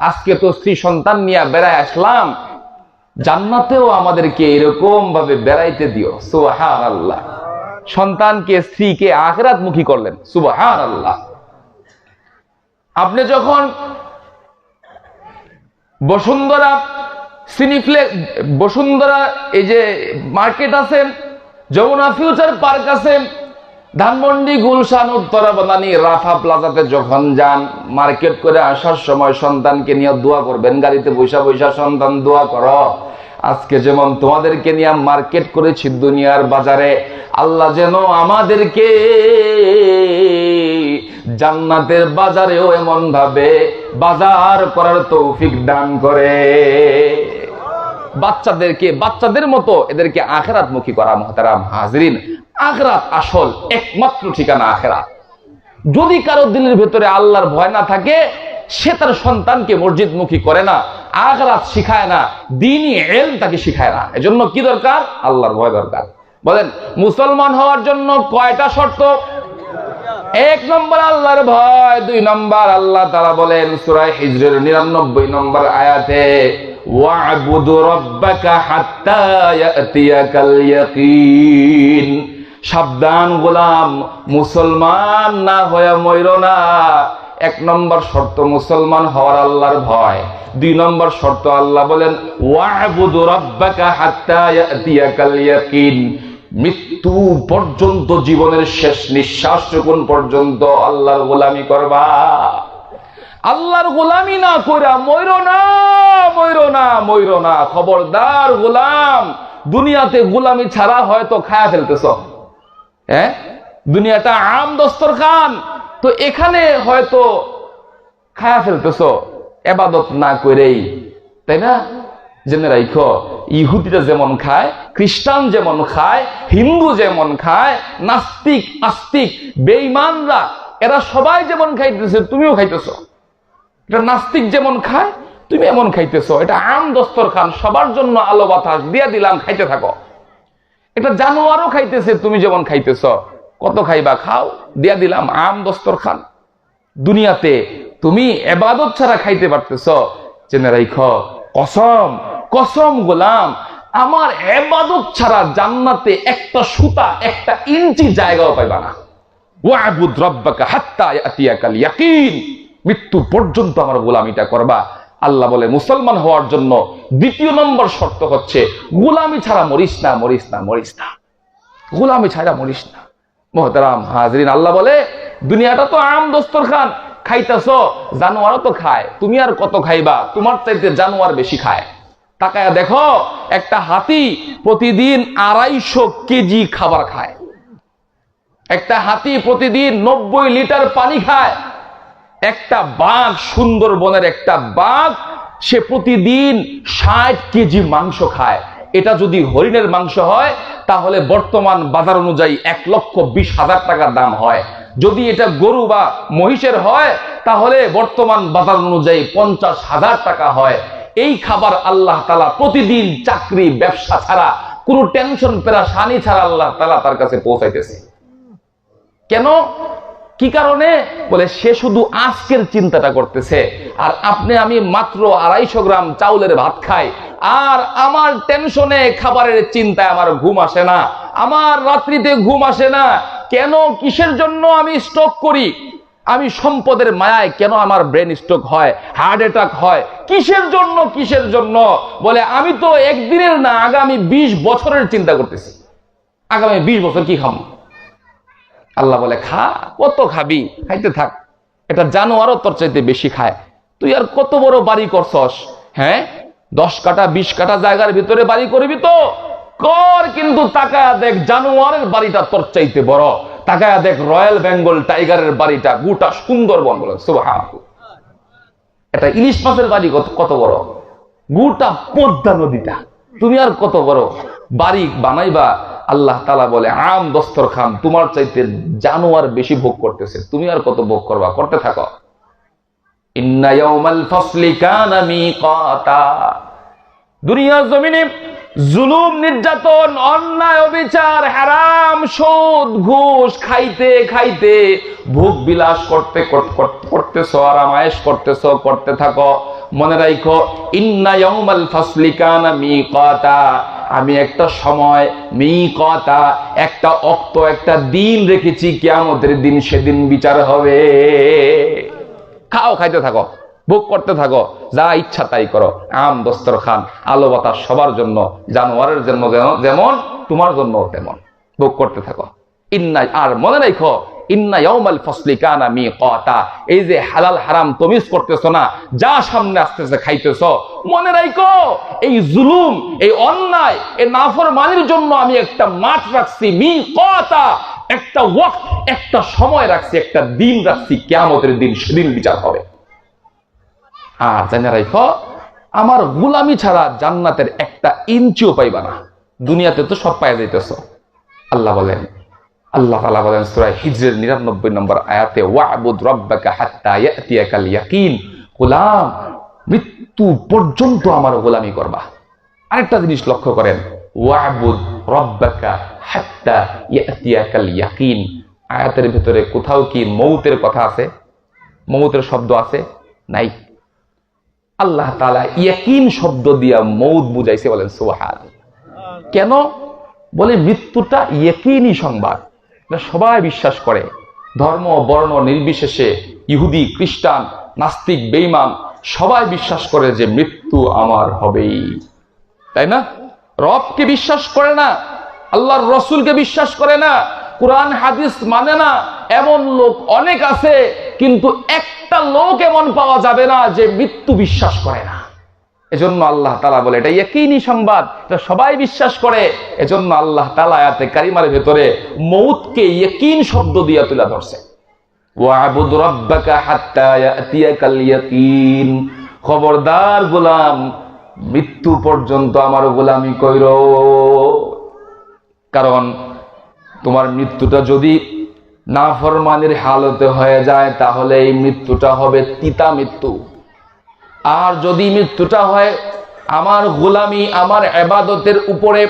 আজকে তো স্ত্রী সন্তান নিয়ে বেড়ায় আসলাম, জান্নাতেও আমাদেরকে এরকম ভাবে বেড়াইতে দিও। সুবহানাল্লাহ। সন্তানকে, স্ত্রীকে আখিরাত মুখী করলেন। সুবহানাল্লাহ। আপনি যখন বসুন্ধরা বসুন্ধরা এই যে মার্কেট আছে, যমুনা ফিউচার পার্ক আছে, ধানমন্ডি, গুলশান, উত্তরা, বনানী, রাফা প্লাজাতে যখন যান, মার্কেট করে আসার সময় সন্তানকে নিয়ে দোয়া করবেন। গাড়িতে বৈশা বৈশা সন্তান দোয়া করো, আজকে যেমন তোমাদেরকে নিয়ে মার্কেট করেছি দুনিয়ার বাজারে, আল্লাহ যেন আমাদেরকে জান্নাতের বাজারেও এমন ভাবে বাজার করার তৌফিক দান করে। বাচ্চাদের মতো এদেরকে আখিরাতমুখী করা। মুহতারাম হাজিরিন, আখিরাত আসল একমাত্র ঠিকানা আখিরাত। যদি কারো দিলের ভেতরে আল্লাহর ভয় না থাকে, সে তার সন্তানকে মসজিদমুখী করে না, আখিরাত শিখায় না, দ্বীনি ইলম তাকে শিখায় না। এজন্য কি দরকার? আল্লাহর ভয় দরকার। বলেন, মুসলমান হওয়ার জন্য কয়টা শর্ত? 1 নম্বর আল্লাহর ভয়, 2 নম্বর আল্লাহ তাআলা বলেন সূরা হিজরের 99 নম্বর আয়াতে, ওয়া'বুদু রাব্বাকা হাত্তা ইয়াতিয়াকাল ইয়াকিন। সাবধান গোলাম, মুসলমান না হয়ে মইরো না। 1 নম্বর শর্ত মুসলমান হওয়ার আল্লাহর ভয়। 2 নম্বর শর্ত আল্লাহ বলেন ওয়া'বুদু রাব্বাকা হাত্তা ইয়াতিয়াকাল ইয়াকিন। মৃত্যু পর্যন্ত, জীবনের শেষ নিঃশ্বাস যখন পর্যন্ত আল্লাহর গোলামি করবা। আল্লাহর গোলামি না কইরা মইরো না। খবরদার গোলাম, দুনিয়াতে গোলামি ছাড়া হয়তো খায়া ফেলতেছ। হ্যাঁ, দুনিয়াটা আম দস্তরখান, তো এখানে হয়তো খায়া ফেলতেছ ইবাদত না করেই, তাই না? জেনে রাখো, ইহুদিরা যেমন খায়, খ্রিস্টান যেমন খায়, হিন্দু যেমন খায়, নাস্তিক আস্তিক বেঈমানরা এরা সবাই যেমন খাইতেছে, তুমিও খাইতেছো। এটা নাস্তিক যেমন খায়, তুমি এমন খাইতেছো। এটা আম দস্তরখান, সবার জন্য আলো বাতাস দিয়া দিলাম, খাইতে থাকো। এটা জানোয়ারও খাইতেছে, তুমি যেমন খাইতেছো। কত খাইবা? খাও, দিয়া দিলাম, আম দস্তরখান। দুনিয়াতে তুমি ইবাদত ছাড়া খাইতে পারতেছো, জেনে রাখো, কসম গোলাম, আমার ইবাদত ছাড়া জান্নাতে একটা সুতা, একটা ইঞ্চি জায়গাও পাইবা না। ওয়া'বুদ রাব্বাকা হাত্তা ইয়াতিয়াকাল ইয়াকিন। মৃত্যু পর্যন্ত আমার গোলামিটা করবা। আল্লাহ বলে মুসলমান হওয়ার জন্য 2 নম্বর শর্ত হচ্ছে গোলামি ছাড়া মরিস না। গোলামি ছাড়া মরিস না। মুহতারাম হাজিরিন, আল্লাহ বলে দুনিয়াটা তো আম দস্তরখান, খাইতেছো, জানোয়ারও তো খায়, তুমি আর কত খাইবা? তোমার চাইতে জানোয়ার বেশি খায়। তাকায়া দেখো, একটা হাতি প্রতিদিন 250 কেজি খাবার খায়। একটা হাতি প্রতিদিন 90 লিটার পানি খায়। একটা বাঘ, সুন্দরবনের একটা বাঘ, সে প্রতিদিন 60 কেজি মাংস খায়। এটা যদি হরিণের মাংস হয় তাহলে বর্তমান বাজার অনুযায়ী 1,20,000 টাকা দাম হয়। যদি এটা গরু বা মহিষের হয় তাহলে বর্তমান বাজার অনুযায়ী 50,000 টাকা হয়। এই খাবার আল্লাহ তাআলা প্রতিদিন চাকরি ব্যবসা ছাড়া, কোনো টেনশন পেরেশানি ছাড়া আল্লাহ তাআলা তার কাছে পৌঁছাইতেছে। কেন? কি কারণে? বলে সে শুধু আজকের চিন্তাটা করতেছে। আর আপনি আমি মাত্র 250 গ্রাম চাউলের ভাত খাই, আর আমার টেনশনে, খাবারের চিন্তায় আমার ঘুম আসে না, আমার রাত্রিতে ঘুম আসে না। কেন? কিসের জন্য আমি স্ট্রোক করি? আমি সম্পদের মায়ায় কেন আমার ব্রেন স্ট্রোক হয়, হার্ট অ্যাটাক হয়? কিসের জন্য? বলে আমি তো একদিনের না, আগামী 20 বছরের চিন্তা করতেছি। আগামী 20 বছর কি খাবো? আল্লাহ বলে খা, কত খাবি, খাইতে থাক। এটা জানোয়ারও তোর চাইতে বেশি খায়। তুই আর কত বড় বাড়ি করছস? হ্যাঁ, 10 কাঠা 20 কাঠা জায়গার ভিতরে বাড়ি করবি তো কর, কিন্তু তাকায়া দেখ জানোয়ারের বাড়িটা তোর চাইতে বড়। তাকায়া দেখ রয়্যাল বেঙ্গল টাইগারের বাড়িটা, গোটা সুন্দরবন। বলে সুবহানাল্লাহ। এটা ইলিশ মাছের বাড়ি কত বড়, গোটা পদ্মা নদীটা। তুমি আর কত বড় বাড়ি বানাইবা? আল্লাহ তাআলা বলে আম দস্তরখান, তোমার চাইতে জানোয়ার বেশি ভোগ করতেছে, তুমি আর কত ভোগ করবা? করতে থাকো। ইন্না ইয়াউমাল ফাসলি কানা মিকাতা। দুনিয়ার জমিনে জুলুম, নির্যাতন, অন্যায়, অবিচার, হারাম, সুদ, ঘুষ খাইতে খাইতে ভোগ বিলাস করতেছ, আরামায়েশ করতে থাকো। মনে রাখো, ইন্না ইয়াউমাল ফাসলি কানা মিকাতা, আমি একটা সময়, মিকাতা, একটা অক্ত, একটা দিন রেখেছি, কিয়ামতের দিন, সেদিন বিচার হবে। খাও, খাইতে থাকো, ভোগ করতে থাকো, যা ইচ্ছা তাই করো, আম দস্তরখান, আলো বাতাস সবার জন্য, জানোয়ারের জন্য যেমন, তোমার জন্য তেমন, ভোগ করতে থাকো। ইন্না, আর মনে রাখো, ইন্না ইয়াউমাল ফাসলি কানা মিকাতা, এই যে হালাল হারাম তমিজ করতেছো না, যা সামনে আসতেছে খাইতেছো, মনে রাখো এই জুলুম, এই অন্যায়, এই নাফরমানির জন্য আমি একটা মাঠ রাখছি, মিকাতা, একটা ওয়াক্ত, একটা সময় রাখছি, একটা দিন রাখছি, কিয়ামতের দিন, সেদিন বিচার হবে। আর জানা রাখো, আমার গোলামি ছাড়া জান্নাতের একটা ইঞ্চিও পাইবা না। দুনিয়াতে তো সব পাইয়া যাইতেছ। আল্লাহ বলেন, আল্লাহ তাআলা বলেন সূরা হিজরের 99 নম্বর আয়াতে, ওয়া'বুদ রাব্বাকা হাত্তা ইয়াতিয়াকাল ইয়াকিন, গোলাম মৃত্যু পর্যন্ত আমার গোলামি করবা। আরেকটা জিনিস লক্ষ্য করেন, ওয়া'বুদ রাব্বাকা হাত্তা ইয়াতিয়াকাল ইয়াকিন, আয়াতের ভিতরে কোথাও কি মৌতের কথা আছে? মৌতের শব্দ আছে? নাই। আল্লাহ তাআলা ইয়াকিন শব্দ দিয়া মৌত বুঝাইছে, বলেন সুবহানাল্লাহ। কেন? বলে মৃত্যুটা ইয়াকিনী সংবাদ, এটা সবাই বিশ্বাস করে, ধর্ম বর্ণ নির্বিশেষে, ইহুদি, খ্রিস্টান, নাস্তিক, বেঈমান সবাই বিশ্বাস করে যে মৃত্যু আমার হবেই, তাই না? রবকে বিশ্বাস করে না, আল্লাহর রসুলকে বিশ্বাস করে না, কোরআন হাদিস মানে না, এমন লোক অনেক আছে, কিন্তু একটা লোক এমন পাওয়া যাবে না যে মৃত্যু বিশ্বাস করে না। এজন্য আল্লাহ তাআলা বলে এটা ইয়াকিনী সংবাদ, এটা সবাই বিশ্বাস করে। এজন্য আল্লাহ তাআলা আয়াতে কারিমার ভিতরে মউতকে ইয়াকিন শব্দ দিয়ে তুলে ধরছে, ওয়া'বুদ রাব্বাকা হাত্তা ইয়াতিয়াকাল ইয়াকিন, খবরদার গোলাম, মৃত্যু পর্যন্ত আমার গোলামি কইরো। কারণ তোমার মৃত্যুটা যদি নাফরমানির হালতে হয়ে যায়, তাহলে এই মৃত্যুটা হবে তিতা মৃত্যু। আর যদি মৃত্যুটা হয় আমার গোলামি, আমার ইবাদতের উপরে,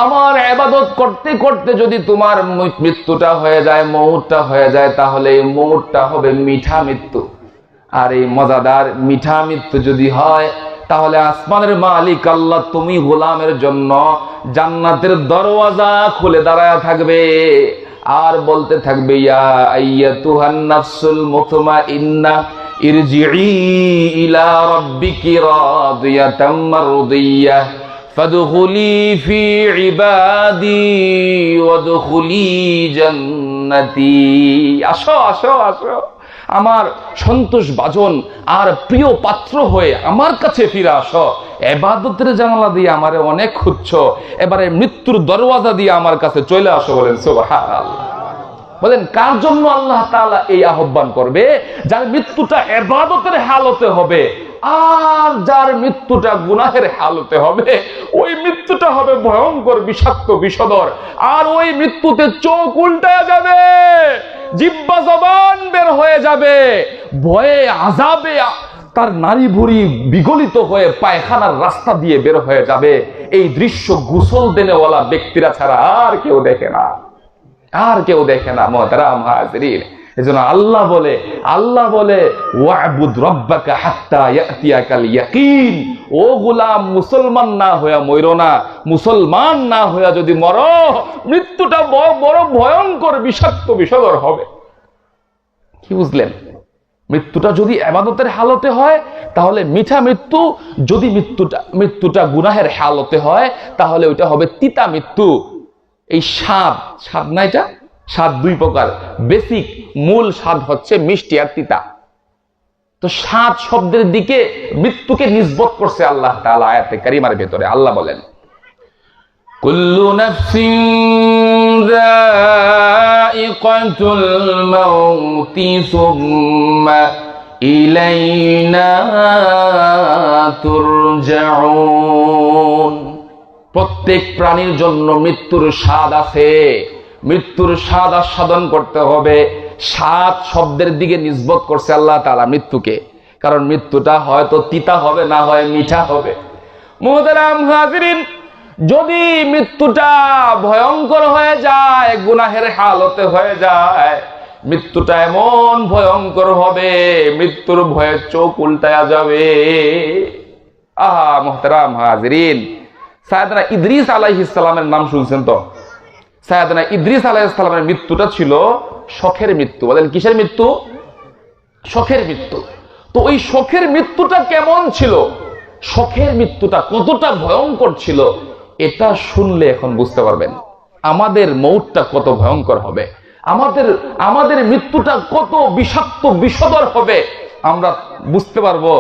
আমার ইবাদত করতে করতে যদি তোমার মৃত্যুটা হয়ে যায়, মউতটা হয়ে যায়, তাহলে এই মউতটা হবে মিঠা মৃত্যু। আর এই মজাদার মিঠা মৃত্যু যদি হয়, তাহলে আসমানের মালিক আল্লাহ তুমি গোলামের জন্য জান্নাতের দরওয়াজা খুলে দাঁড়ায় থাকবে আর বলতে থাকবে, ইয়া আইয়াতুহান নাফসুল মুতমাইন্না ইরজিই ইলা রাব্বিকি রাদিয়াতাম মারদিয়াহ ফাদখুলি ফি ইবাদি ওয়াদখুলি জান্নাতি। আসো আসো আসো, আমার সন্তোষ ভাজন আর প্রিয় পাত্র হয়ে আমার কাছে ফিরে আসো। ইবাদতের জানালা দিয়ে আমারে অনেক খুঁজছো, এবারে মৃত্যুর দরওয়াজা দিয়ে আমার কাছে চলে আসো। বলেন সুবহানাল্লাহ। বলেন কার জন্য আল্লাহ তাআলা এই আহ্বান করবে? যার মৃত্যুটা ইবাদতের হালতে হবে, আর যার মৃত্যুটা গুনাহের হালতে হবে, ওই মৃত্যুটা হবে ভয়ঙ্কর, বিষাক্ত, বিষধর। আর ওই মৃত্যুতে চোখ উল্টে যাবে, জিহ্বা জবান বের হয়ে যাবে, ভয়ে আযাবে তার নারী ভুঁড়ি বিগলিত হয়ে পায়খানার রাস্তা দিয়ে বের হয়ে যাবে। এই দৃশ্য গোসল দেনেওয়ালা ব্যক্তিরা ছাড়া আর কেউ দেখে না, আর কেউ দেখে না। মুহতারাম হাজিরিন, এজন্য আল্লাহ বলে ওয়া'বুদ রাব্বাকা হাত্তা ইয়াতিয়াকাল ইয়াকিন। ও গোলাম, মুসলমান না হইয়া মরো না, মুসলমান না হইয়া যদি মরো, মৃত্যুটা বড় ভয়ঙ্কর, বিষাক্ত, বিষধর হবে। কি বুঝলেন? মৃত্যুটা যদি ইবাদতের হালতে হয় তাহলে মিঠা মৃত্যু, যদি মৃত্যুটা গুনাহের হালতে হয় তাহলে ওইটা হবে তিতা মৃত্যু। এই স্বাদ না, এটা স্বাদ দুই প্রকার, বেসিক মূল স্বাদ হচ্ছে মিষ্টি আর তিতা। তো স্বাদ শব্দের দিকে মৃত্যুকে নিসবত করছে আল্লাহ তাআলা আয়াতে কারিমার ভেতরে। আল্লাহ বলেন, কুল্লু নাফসিন যায়িকাতুল মাউতি সুম্মা ইলাইনা তুরজাউন। প্রত্যেক প্রাণীর জন্য মৃত্যুর স্বাদ আছে, মৃত্যুর স্বাদ আস্বাদন করতে হবে। স্বাদ শব্দের দিকে নিসবত করছে আল্লাহ তাআলা মৃত্যুকে, কারণ মৃত্যুটা হয়তো তিতা হবে, না হয় মিঠা হবে। মুহতারাম হাজিরিন, যদি মৃত্যুটা ভয়ঙ্কর হয়ে যায়, গুনাহের হালতে হয়ে যায়, মৃত্যুটা এমন ভয়ঙ্কর হবে, মৃত্যুর ভয়ে চোখ উল্টায়া যাবে। আহা মুহতারাম হাজিরিন, সাইয়েদনা ইদ্রিস আলাইহিস সালামের নাম শুনছেন তো? সাইয়েদনা ইদ্রিস আলাইহিস সালামের মৃত্যুটা ছিল শখের মৃত্যু। বলেন কিসের মৃত্যু? শখের মৃত্যু। তো ওই শখের মৃত্যুটা কেমন ছিল, শখের মৃত্যুটা কতটা ভয়ঙ্কর ছিল, এটা শুনলে এখন বুঝতে পারবেন আমাদের মৌতটা কত ভয়ঙ্কর হবে, আমাদের মৃত্যুটা কত বিষাক্ত বিষধর হবে। আমরা বুঝতে পারবো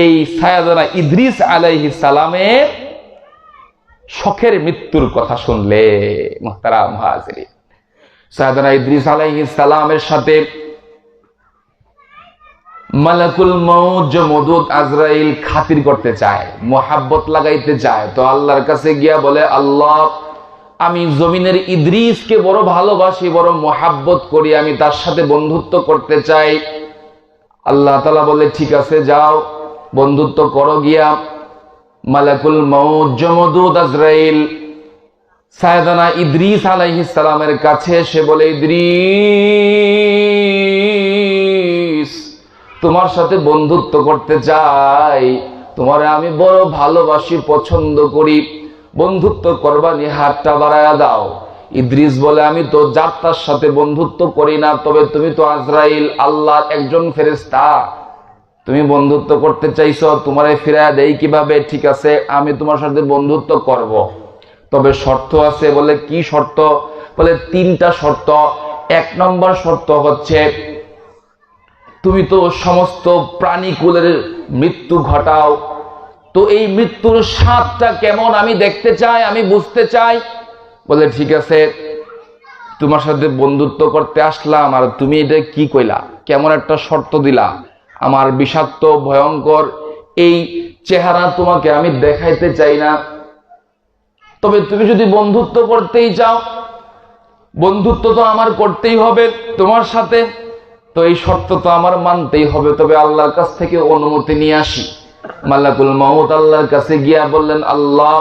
এই সাইয়েদনা ইদ্রিস আলাইহিস সালামের শখের মৃত্যুর কথা শুনলে। মুহতারাম হাজিরিন, সাইয়েদনা ইদ্রিস আলাইহিস সালামের সাথে মালাকুল মউত জমদুদ আজরাইল খাতির করতে চায়, মোহাব্বত লাগাইতে চায়। তো আল্লাহর কাছে গিয়া বলে, আল্লাহ আমি জমিনের ইদ্রিসকে বড় ভালোবাসি, বড় মোহাব্বত করি, আমি তার সাথে বন্ধুত্ব করতে চাই। আল্লাহ তাআলা বলে, ঠিক আছে যাও বন্ধুত্ব করো। গিয়া মালাকুল মউত জমদুদ আজরাইল সাইয়েদনা ইদ্রিস আলাইহিস সালামের কাছে এসে বলে, ইদ্রিস তোমার সাথে বন্ধুত্ব করতে চাই, তোমারে আমি বড় ভালোবাসি, পছন্দ করি, বন্ধুত্ব করবা নি, হাতটা বাড়ায়া দাও। ইদ্রিস বলে, আমি তো যাত্রার সাথে বন্ধুত্ব করি না, তবে তুমি তো আজরাইল, আল্লাহর একজন ফেরেশতা, তুমি বন্ধুত্ব করতে চাইছো, তোমারে ফিরাইয়া দেই কিভাবে? ঠিক আছে আমি তোমার সাথে বন্ধুত্ব করব, তবে শর্ত আছে। বলে কি শর্ত? বলে 3টা শর্ত। 1 নম্বর শর্ত হচ্ছে তুমি তো সমস্ত প্রাণীকুলের মৃত্যু ঘটাও, তো এই মৃত্যুর স্বাদটা কেমন আমি দেখতে চাই, আমি বুঝতে চাই। বলে ঠিক আছে তোমার সাথে বন্ধুত্ব করতে আসলাম, আর তুমি এটা কি কইলা, কেমন একটা শর্ত দিলা, আমার বিষাক্ত ভয়ঙ্কর এই চেহারা তোমাকে আমি দেখাইতে চাই না, তবে তুমি যদি বন্ধুত্ব করতেই চাও, বন্ধুত্ব তো আমার করতেই হবে তোমার সাথে, তো এই শর্ত তো আমার মানতেই হবে, তবে আল্লাহর কাছ থেকে অনুমতি নিয়ে আসি। মালাকুল মউত আল্লাহর কাছে গিয়া বললেন, আল্লাহ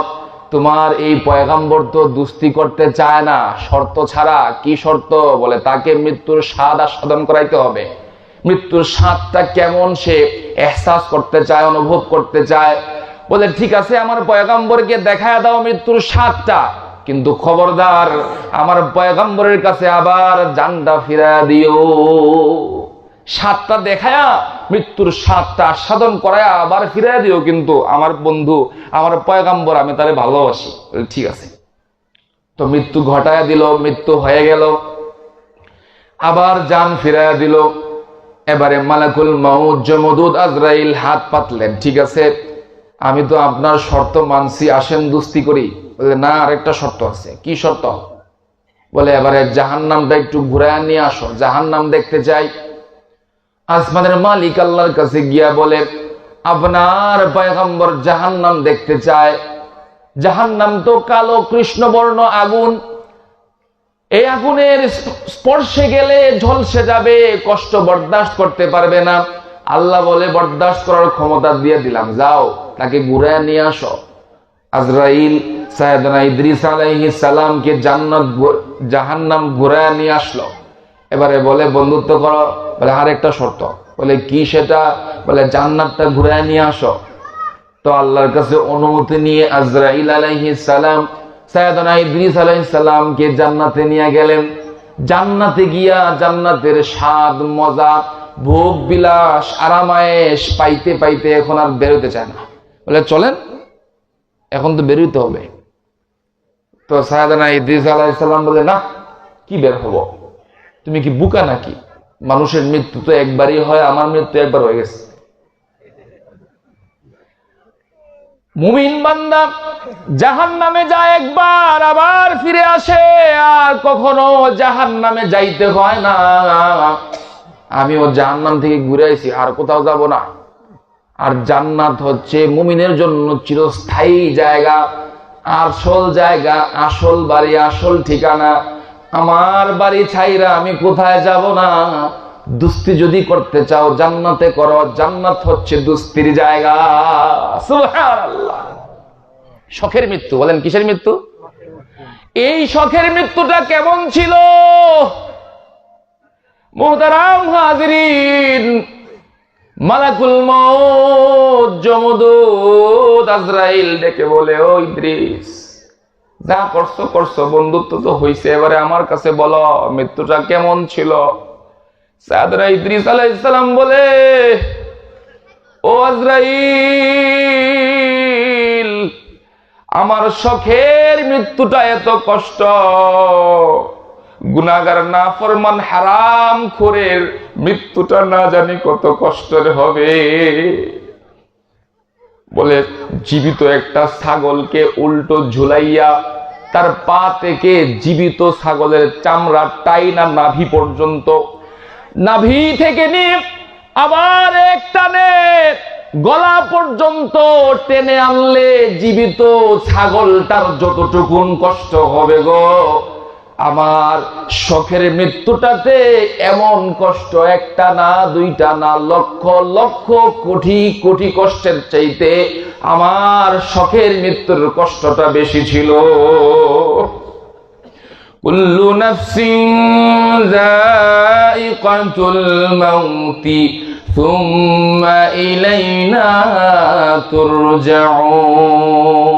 তোমার এই পয়গাম্বর তো দুস্তি করতে চায় না শর্ত ছাড়া। কি শর্ত? বলে তাকে মৃত্যুর স্বাদ আস্বাদন করাইতে হবে, মৃত্যুর স্বাদটা কেমন সে এহসাস করতে চায়, অনুভব করতে চায়। বলে ঠিক আছে আমার পয়গাম্বরকে দেখায় দাও মৃত্যুর স্বাদটা, কিন্তু খবরদার আমার পয়গাম্বরের কাছে আবার জানটা ফিরা দিও, স্বাদটা দেখায়া মৃত্যুর স্বাদটা আস্বাদন করায়া আবার ফিরা দিও, কিন্তু আমার বন্ধু আমার পয়গাম্বর আমি তারে ভালোবাসি। ঠিক আছে। তো মৃত্যু ঘটায়া দিল, মৃত্যু হয়ে গেল, আবার জান ফিরায়া দিল। এবারে মালাকুল মউত জমদুদ আজরাইল হাত পাতলেন, ঠিক আছে আমি তো আপনার শর্ত মানছি, আসেন দুস্তি করি। বলে না, আরেকটা শর্ত আছে। কি শর্ত? বলে এবারে জাহান্নামটা একটু ঘুরায় নিয়ে আসো, জাহান্নাম দেখতে চাই। আসমানের মালিক আল্লাহর কাছে গিয়া বলে, আপনার পয়গম্বর জাহান্নাম দেখতে চায়। জাহান্নাম তো কালো কৃষ্ণবর্ণ আগুন, এই আগুনের স্পর্শে গেলে ঝলসে যাবে, কষ্ট বরদাস্ত করতে পারবে না। আল্লাহ বলে, বরদাস্ত করার ক্ষমতা দিয়ে দিলাম, যাও তাকে ঘুরায় নিয়ে আসো। আজরাইল সাইয়েদনা ইদ্রিস আলাইহিস সালামকে জাহান্নাম ঘুরায় নিয়ে আসলো। এবারে বলে বন্ধুত্ব করো। বলে আরেকটা শর্ত। বলে কি সেটা? বলে জান্নাতটা ঘুরায় নিয়ে আসো। তো আল্লাহর কাছে অনুমতি নিয়ে আজরাইল আলাইহিস সালাম সাইয়েদনা ইদ্রিস আলাইহিস সালামকে জান্নাতে নিয়ে গেলেন। জান্নাতে গিয়া জান্নাতের স্বাদ, মজা, ভোগ বিলাস, আরামায়েশ পাইতে পাইতে এখন আর বেরোতে চায় না। বলে চলেন, এখন তো বেরোতে হবে। তো সাইয়েদনা ইদ্রিস আলাইহিস সালাম বলে, না কি বের হব, তুমি কি বুকা নাকি? মানুষের মৃত্যু তো একবারই হয়, আমার মৃত্যু একবার হয়ে গেছে। মুমিন বান্দা জাহান্নামে যায় একবার, আবার ফিরে আসে, আর কখনো জাহান্নামে যাইতে হয় না। আমিও জাহান্নাম থেকে ঘুরে আইছি, আর কোথাও যাব না। আর জান্নাত হচ্ছে মুমিনের জন্য চিরস্থায়ী জায়গা, আসল জায়গা, আসল বাড়ি, আসল ঠিকানা। আমার বাড়ি ছাইরা আমি কোথায় যাব না। দুস্তি যদি করতে চাও জান্নাতে করো, জান্নাত হচ্ছে দুস্তির জায়গা। সুবহানাল্লাহ। শখের মৃত্যু। বলেন কিসের মৃত্যু? এই শখের মৃত্যুটা কেমন ছিল? মুহতারাম হাজিরিন, মালাকুল মউত জমদূত আজরাইল ডেকে বলে, ও ইদ্রিস, যা করছো করছো, বন্ধুত্ব তো হইছে, এবারে আমার কাছে বলো মৃত্যুটা কেমন ছিল। সাদরা ইদ্রিস আলাইহিস সালাম বলে, ও আজরাইল, আমার শখের মৃত্যুটা এত কষ্ট, গুনাহগার নাফরমান হারামখোরের মৃত্যুটা না জানি কত কষ্টের হবে। বলে, জীবিত একটা ছাগলকে উল্টো ঝুলাইয়া তার পা থেকে জীবিত ছাগলের চামড়া টাইনা নাভি পর্যন্ত, নাভি থেকে নিয়ে আবার এক টানে গলা পর্যন্ত টেনে আনলে জীবিত ছাগলটার যতটুকুন কষ্ট হবে গো, আমার শখের মৃত্যুটাতে এমন কষ্ট একটা না, দুইটা না, লক্ষ লক্ষ কোটি কোটি কষ্টের চাইতে আমার শখের মৃত্যুর কষ্টটা বেশি ছিল। কুল্লু নাফসিন যায়িকাতুল মাউতি সুম্মা ইলাইনা তুরজাউন।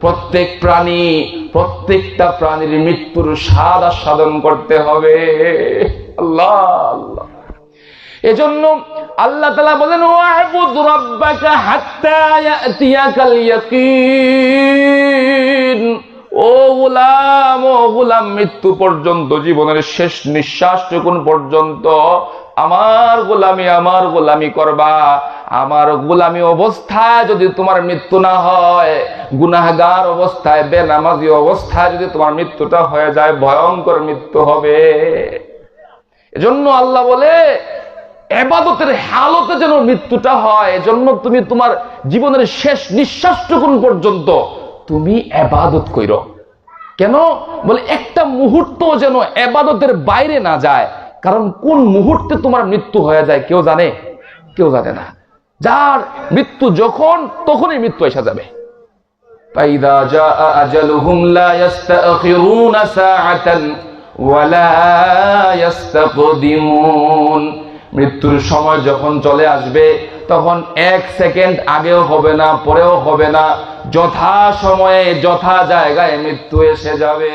প্রত্যেক প্রাণী, প্রত্যেকটা প্রাণীর মৃত্যুর স্বাদ আস্বাদন করতে হবে। আল্লাহ আল্লাহ। এজন্য আল্লাহ তাআলা বলেন, ওয়া'বুদ রাব্বাকা হাত্তা ইয়াতিয়াকাল ইয়াকিন। ও গোলাম, মৃত্যু পর্যন্ত, জীবনের শেষ নিঃশ্বাসটুকুন পর্যন্ত আমার গোলামি করবা। আমার গোলামি অবস্থায় যদি তোমার মৃত্যু না হয়, গুনাহগার অবস্থায়, বেনামাজি অবস্থায় যদি তোমার মৃত্যুটা হয়ে যায়, ভয়ঙ্কর মৃত্যু হবে। এজন্য আল্লাহ বলে, ইবাদতের হালতে যেন মৃত্যুটা হয়। এজন্য তুমি তোমার জীবনের শেষ নিঃশ্বাসটুকুন পর্যন্ত তুমি ইবাদত কইরো। কেন? বলে, একটা মুহূর্ত যেন ইবাদতের বাইরে না যায়। কারণ কোন মুহূর্তে তোমার মৃত্যু হয়ে যায় কেউ জানে? কেউ জানে না। যার মৃত্যু যখন, তখনই মৃত্যু এসে যাবে। ফাইদা জাআ আজালুহুম লা ইস্তাখিরুনা সাআতান ওয়া লা ইস্তাকদিমুন। মৃত্যুর সময় যখন চলে আসবে, তখন এক সেকেন্ড আগেও হবে না, পরেও হবে না, যথা সময়ে যথা জায়গায় মৃত্যু এসে যাবে।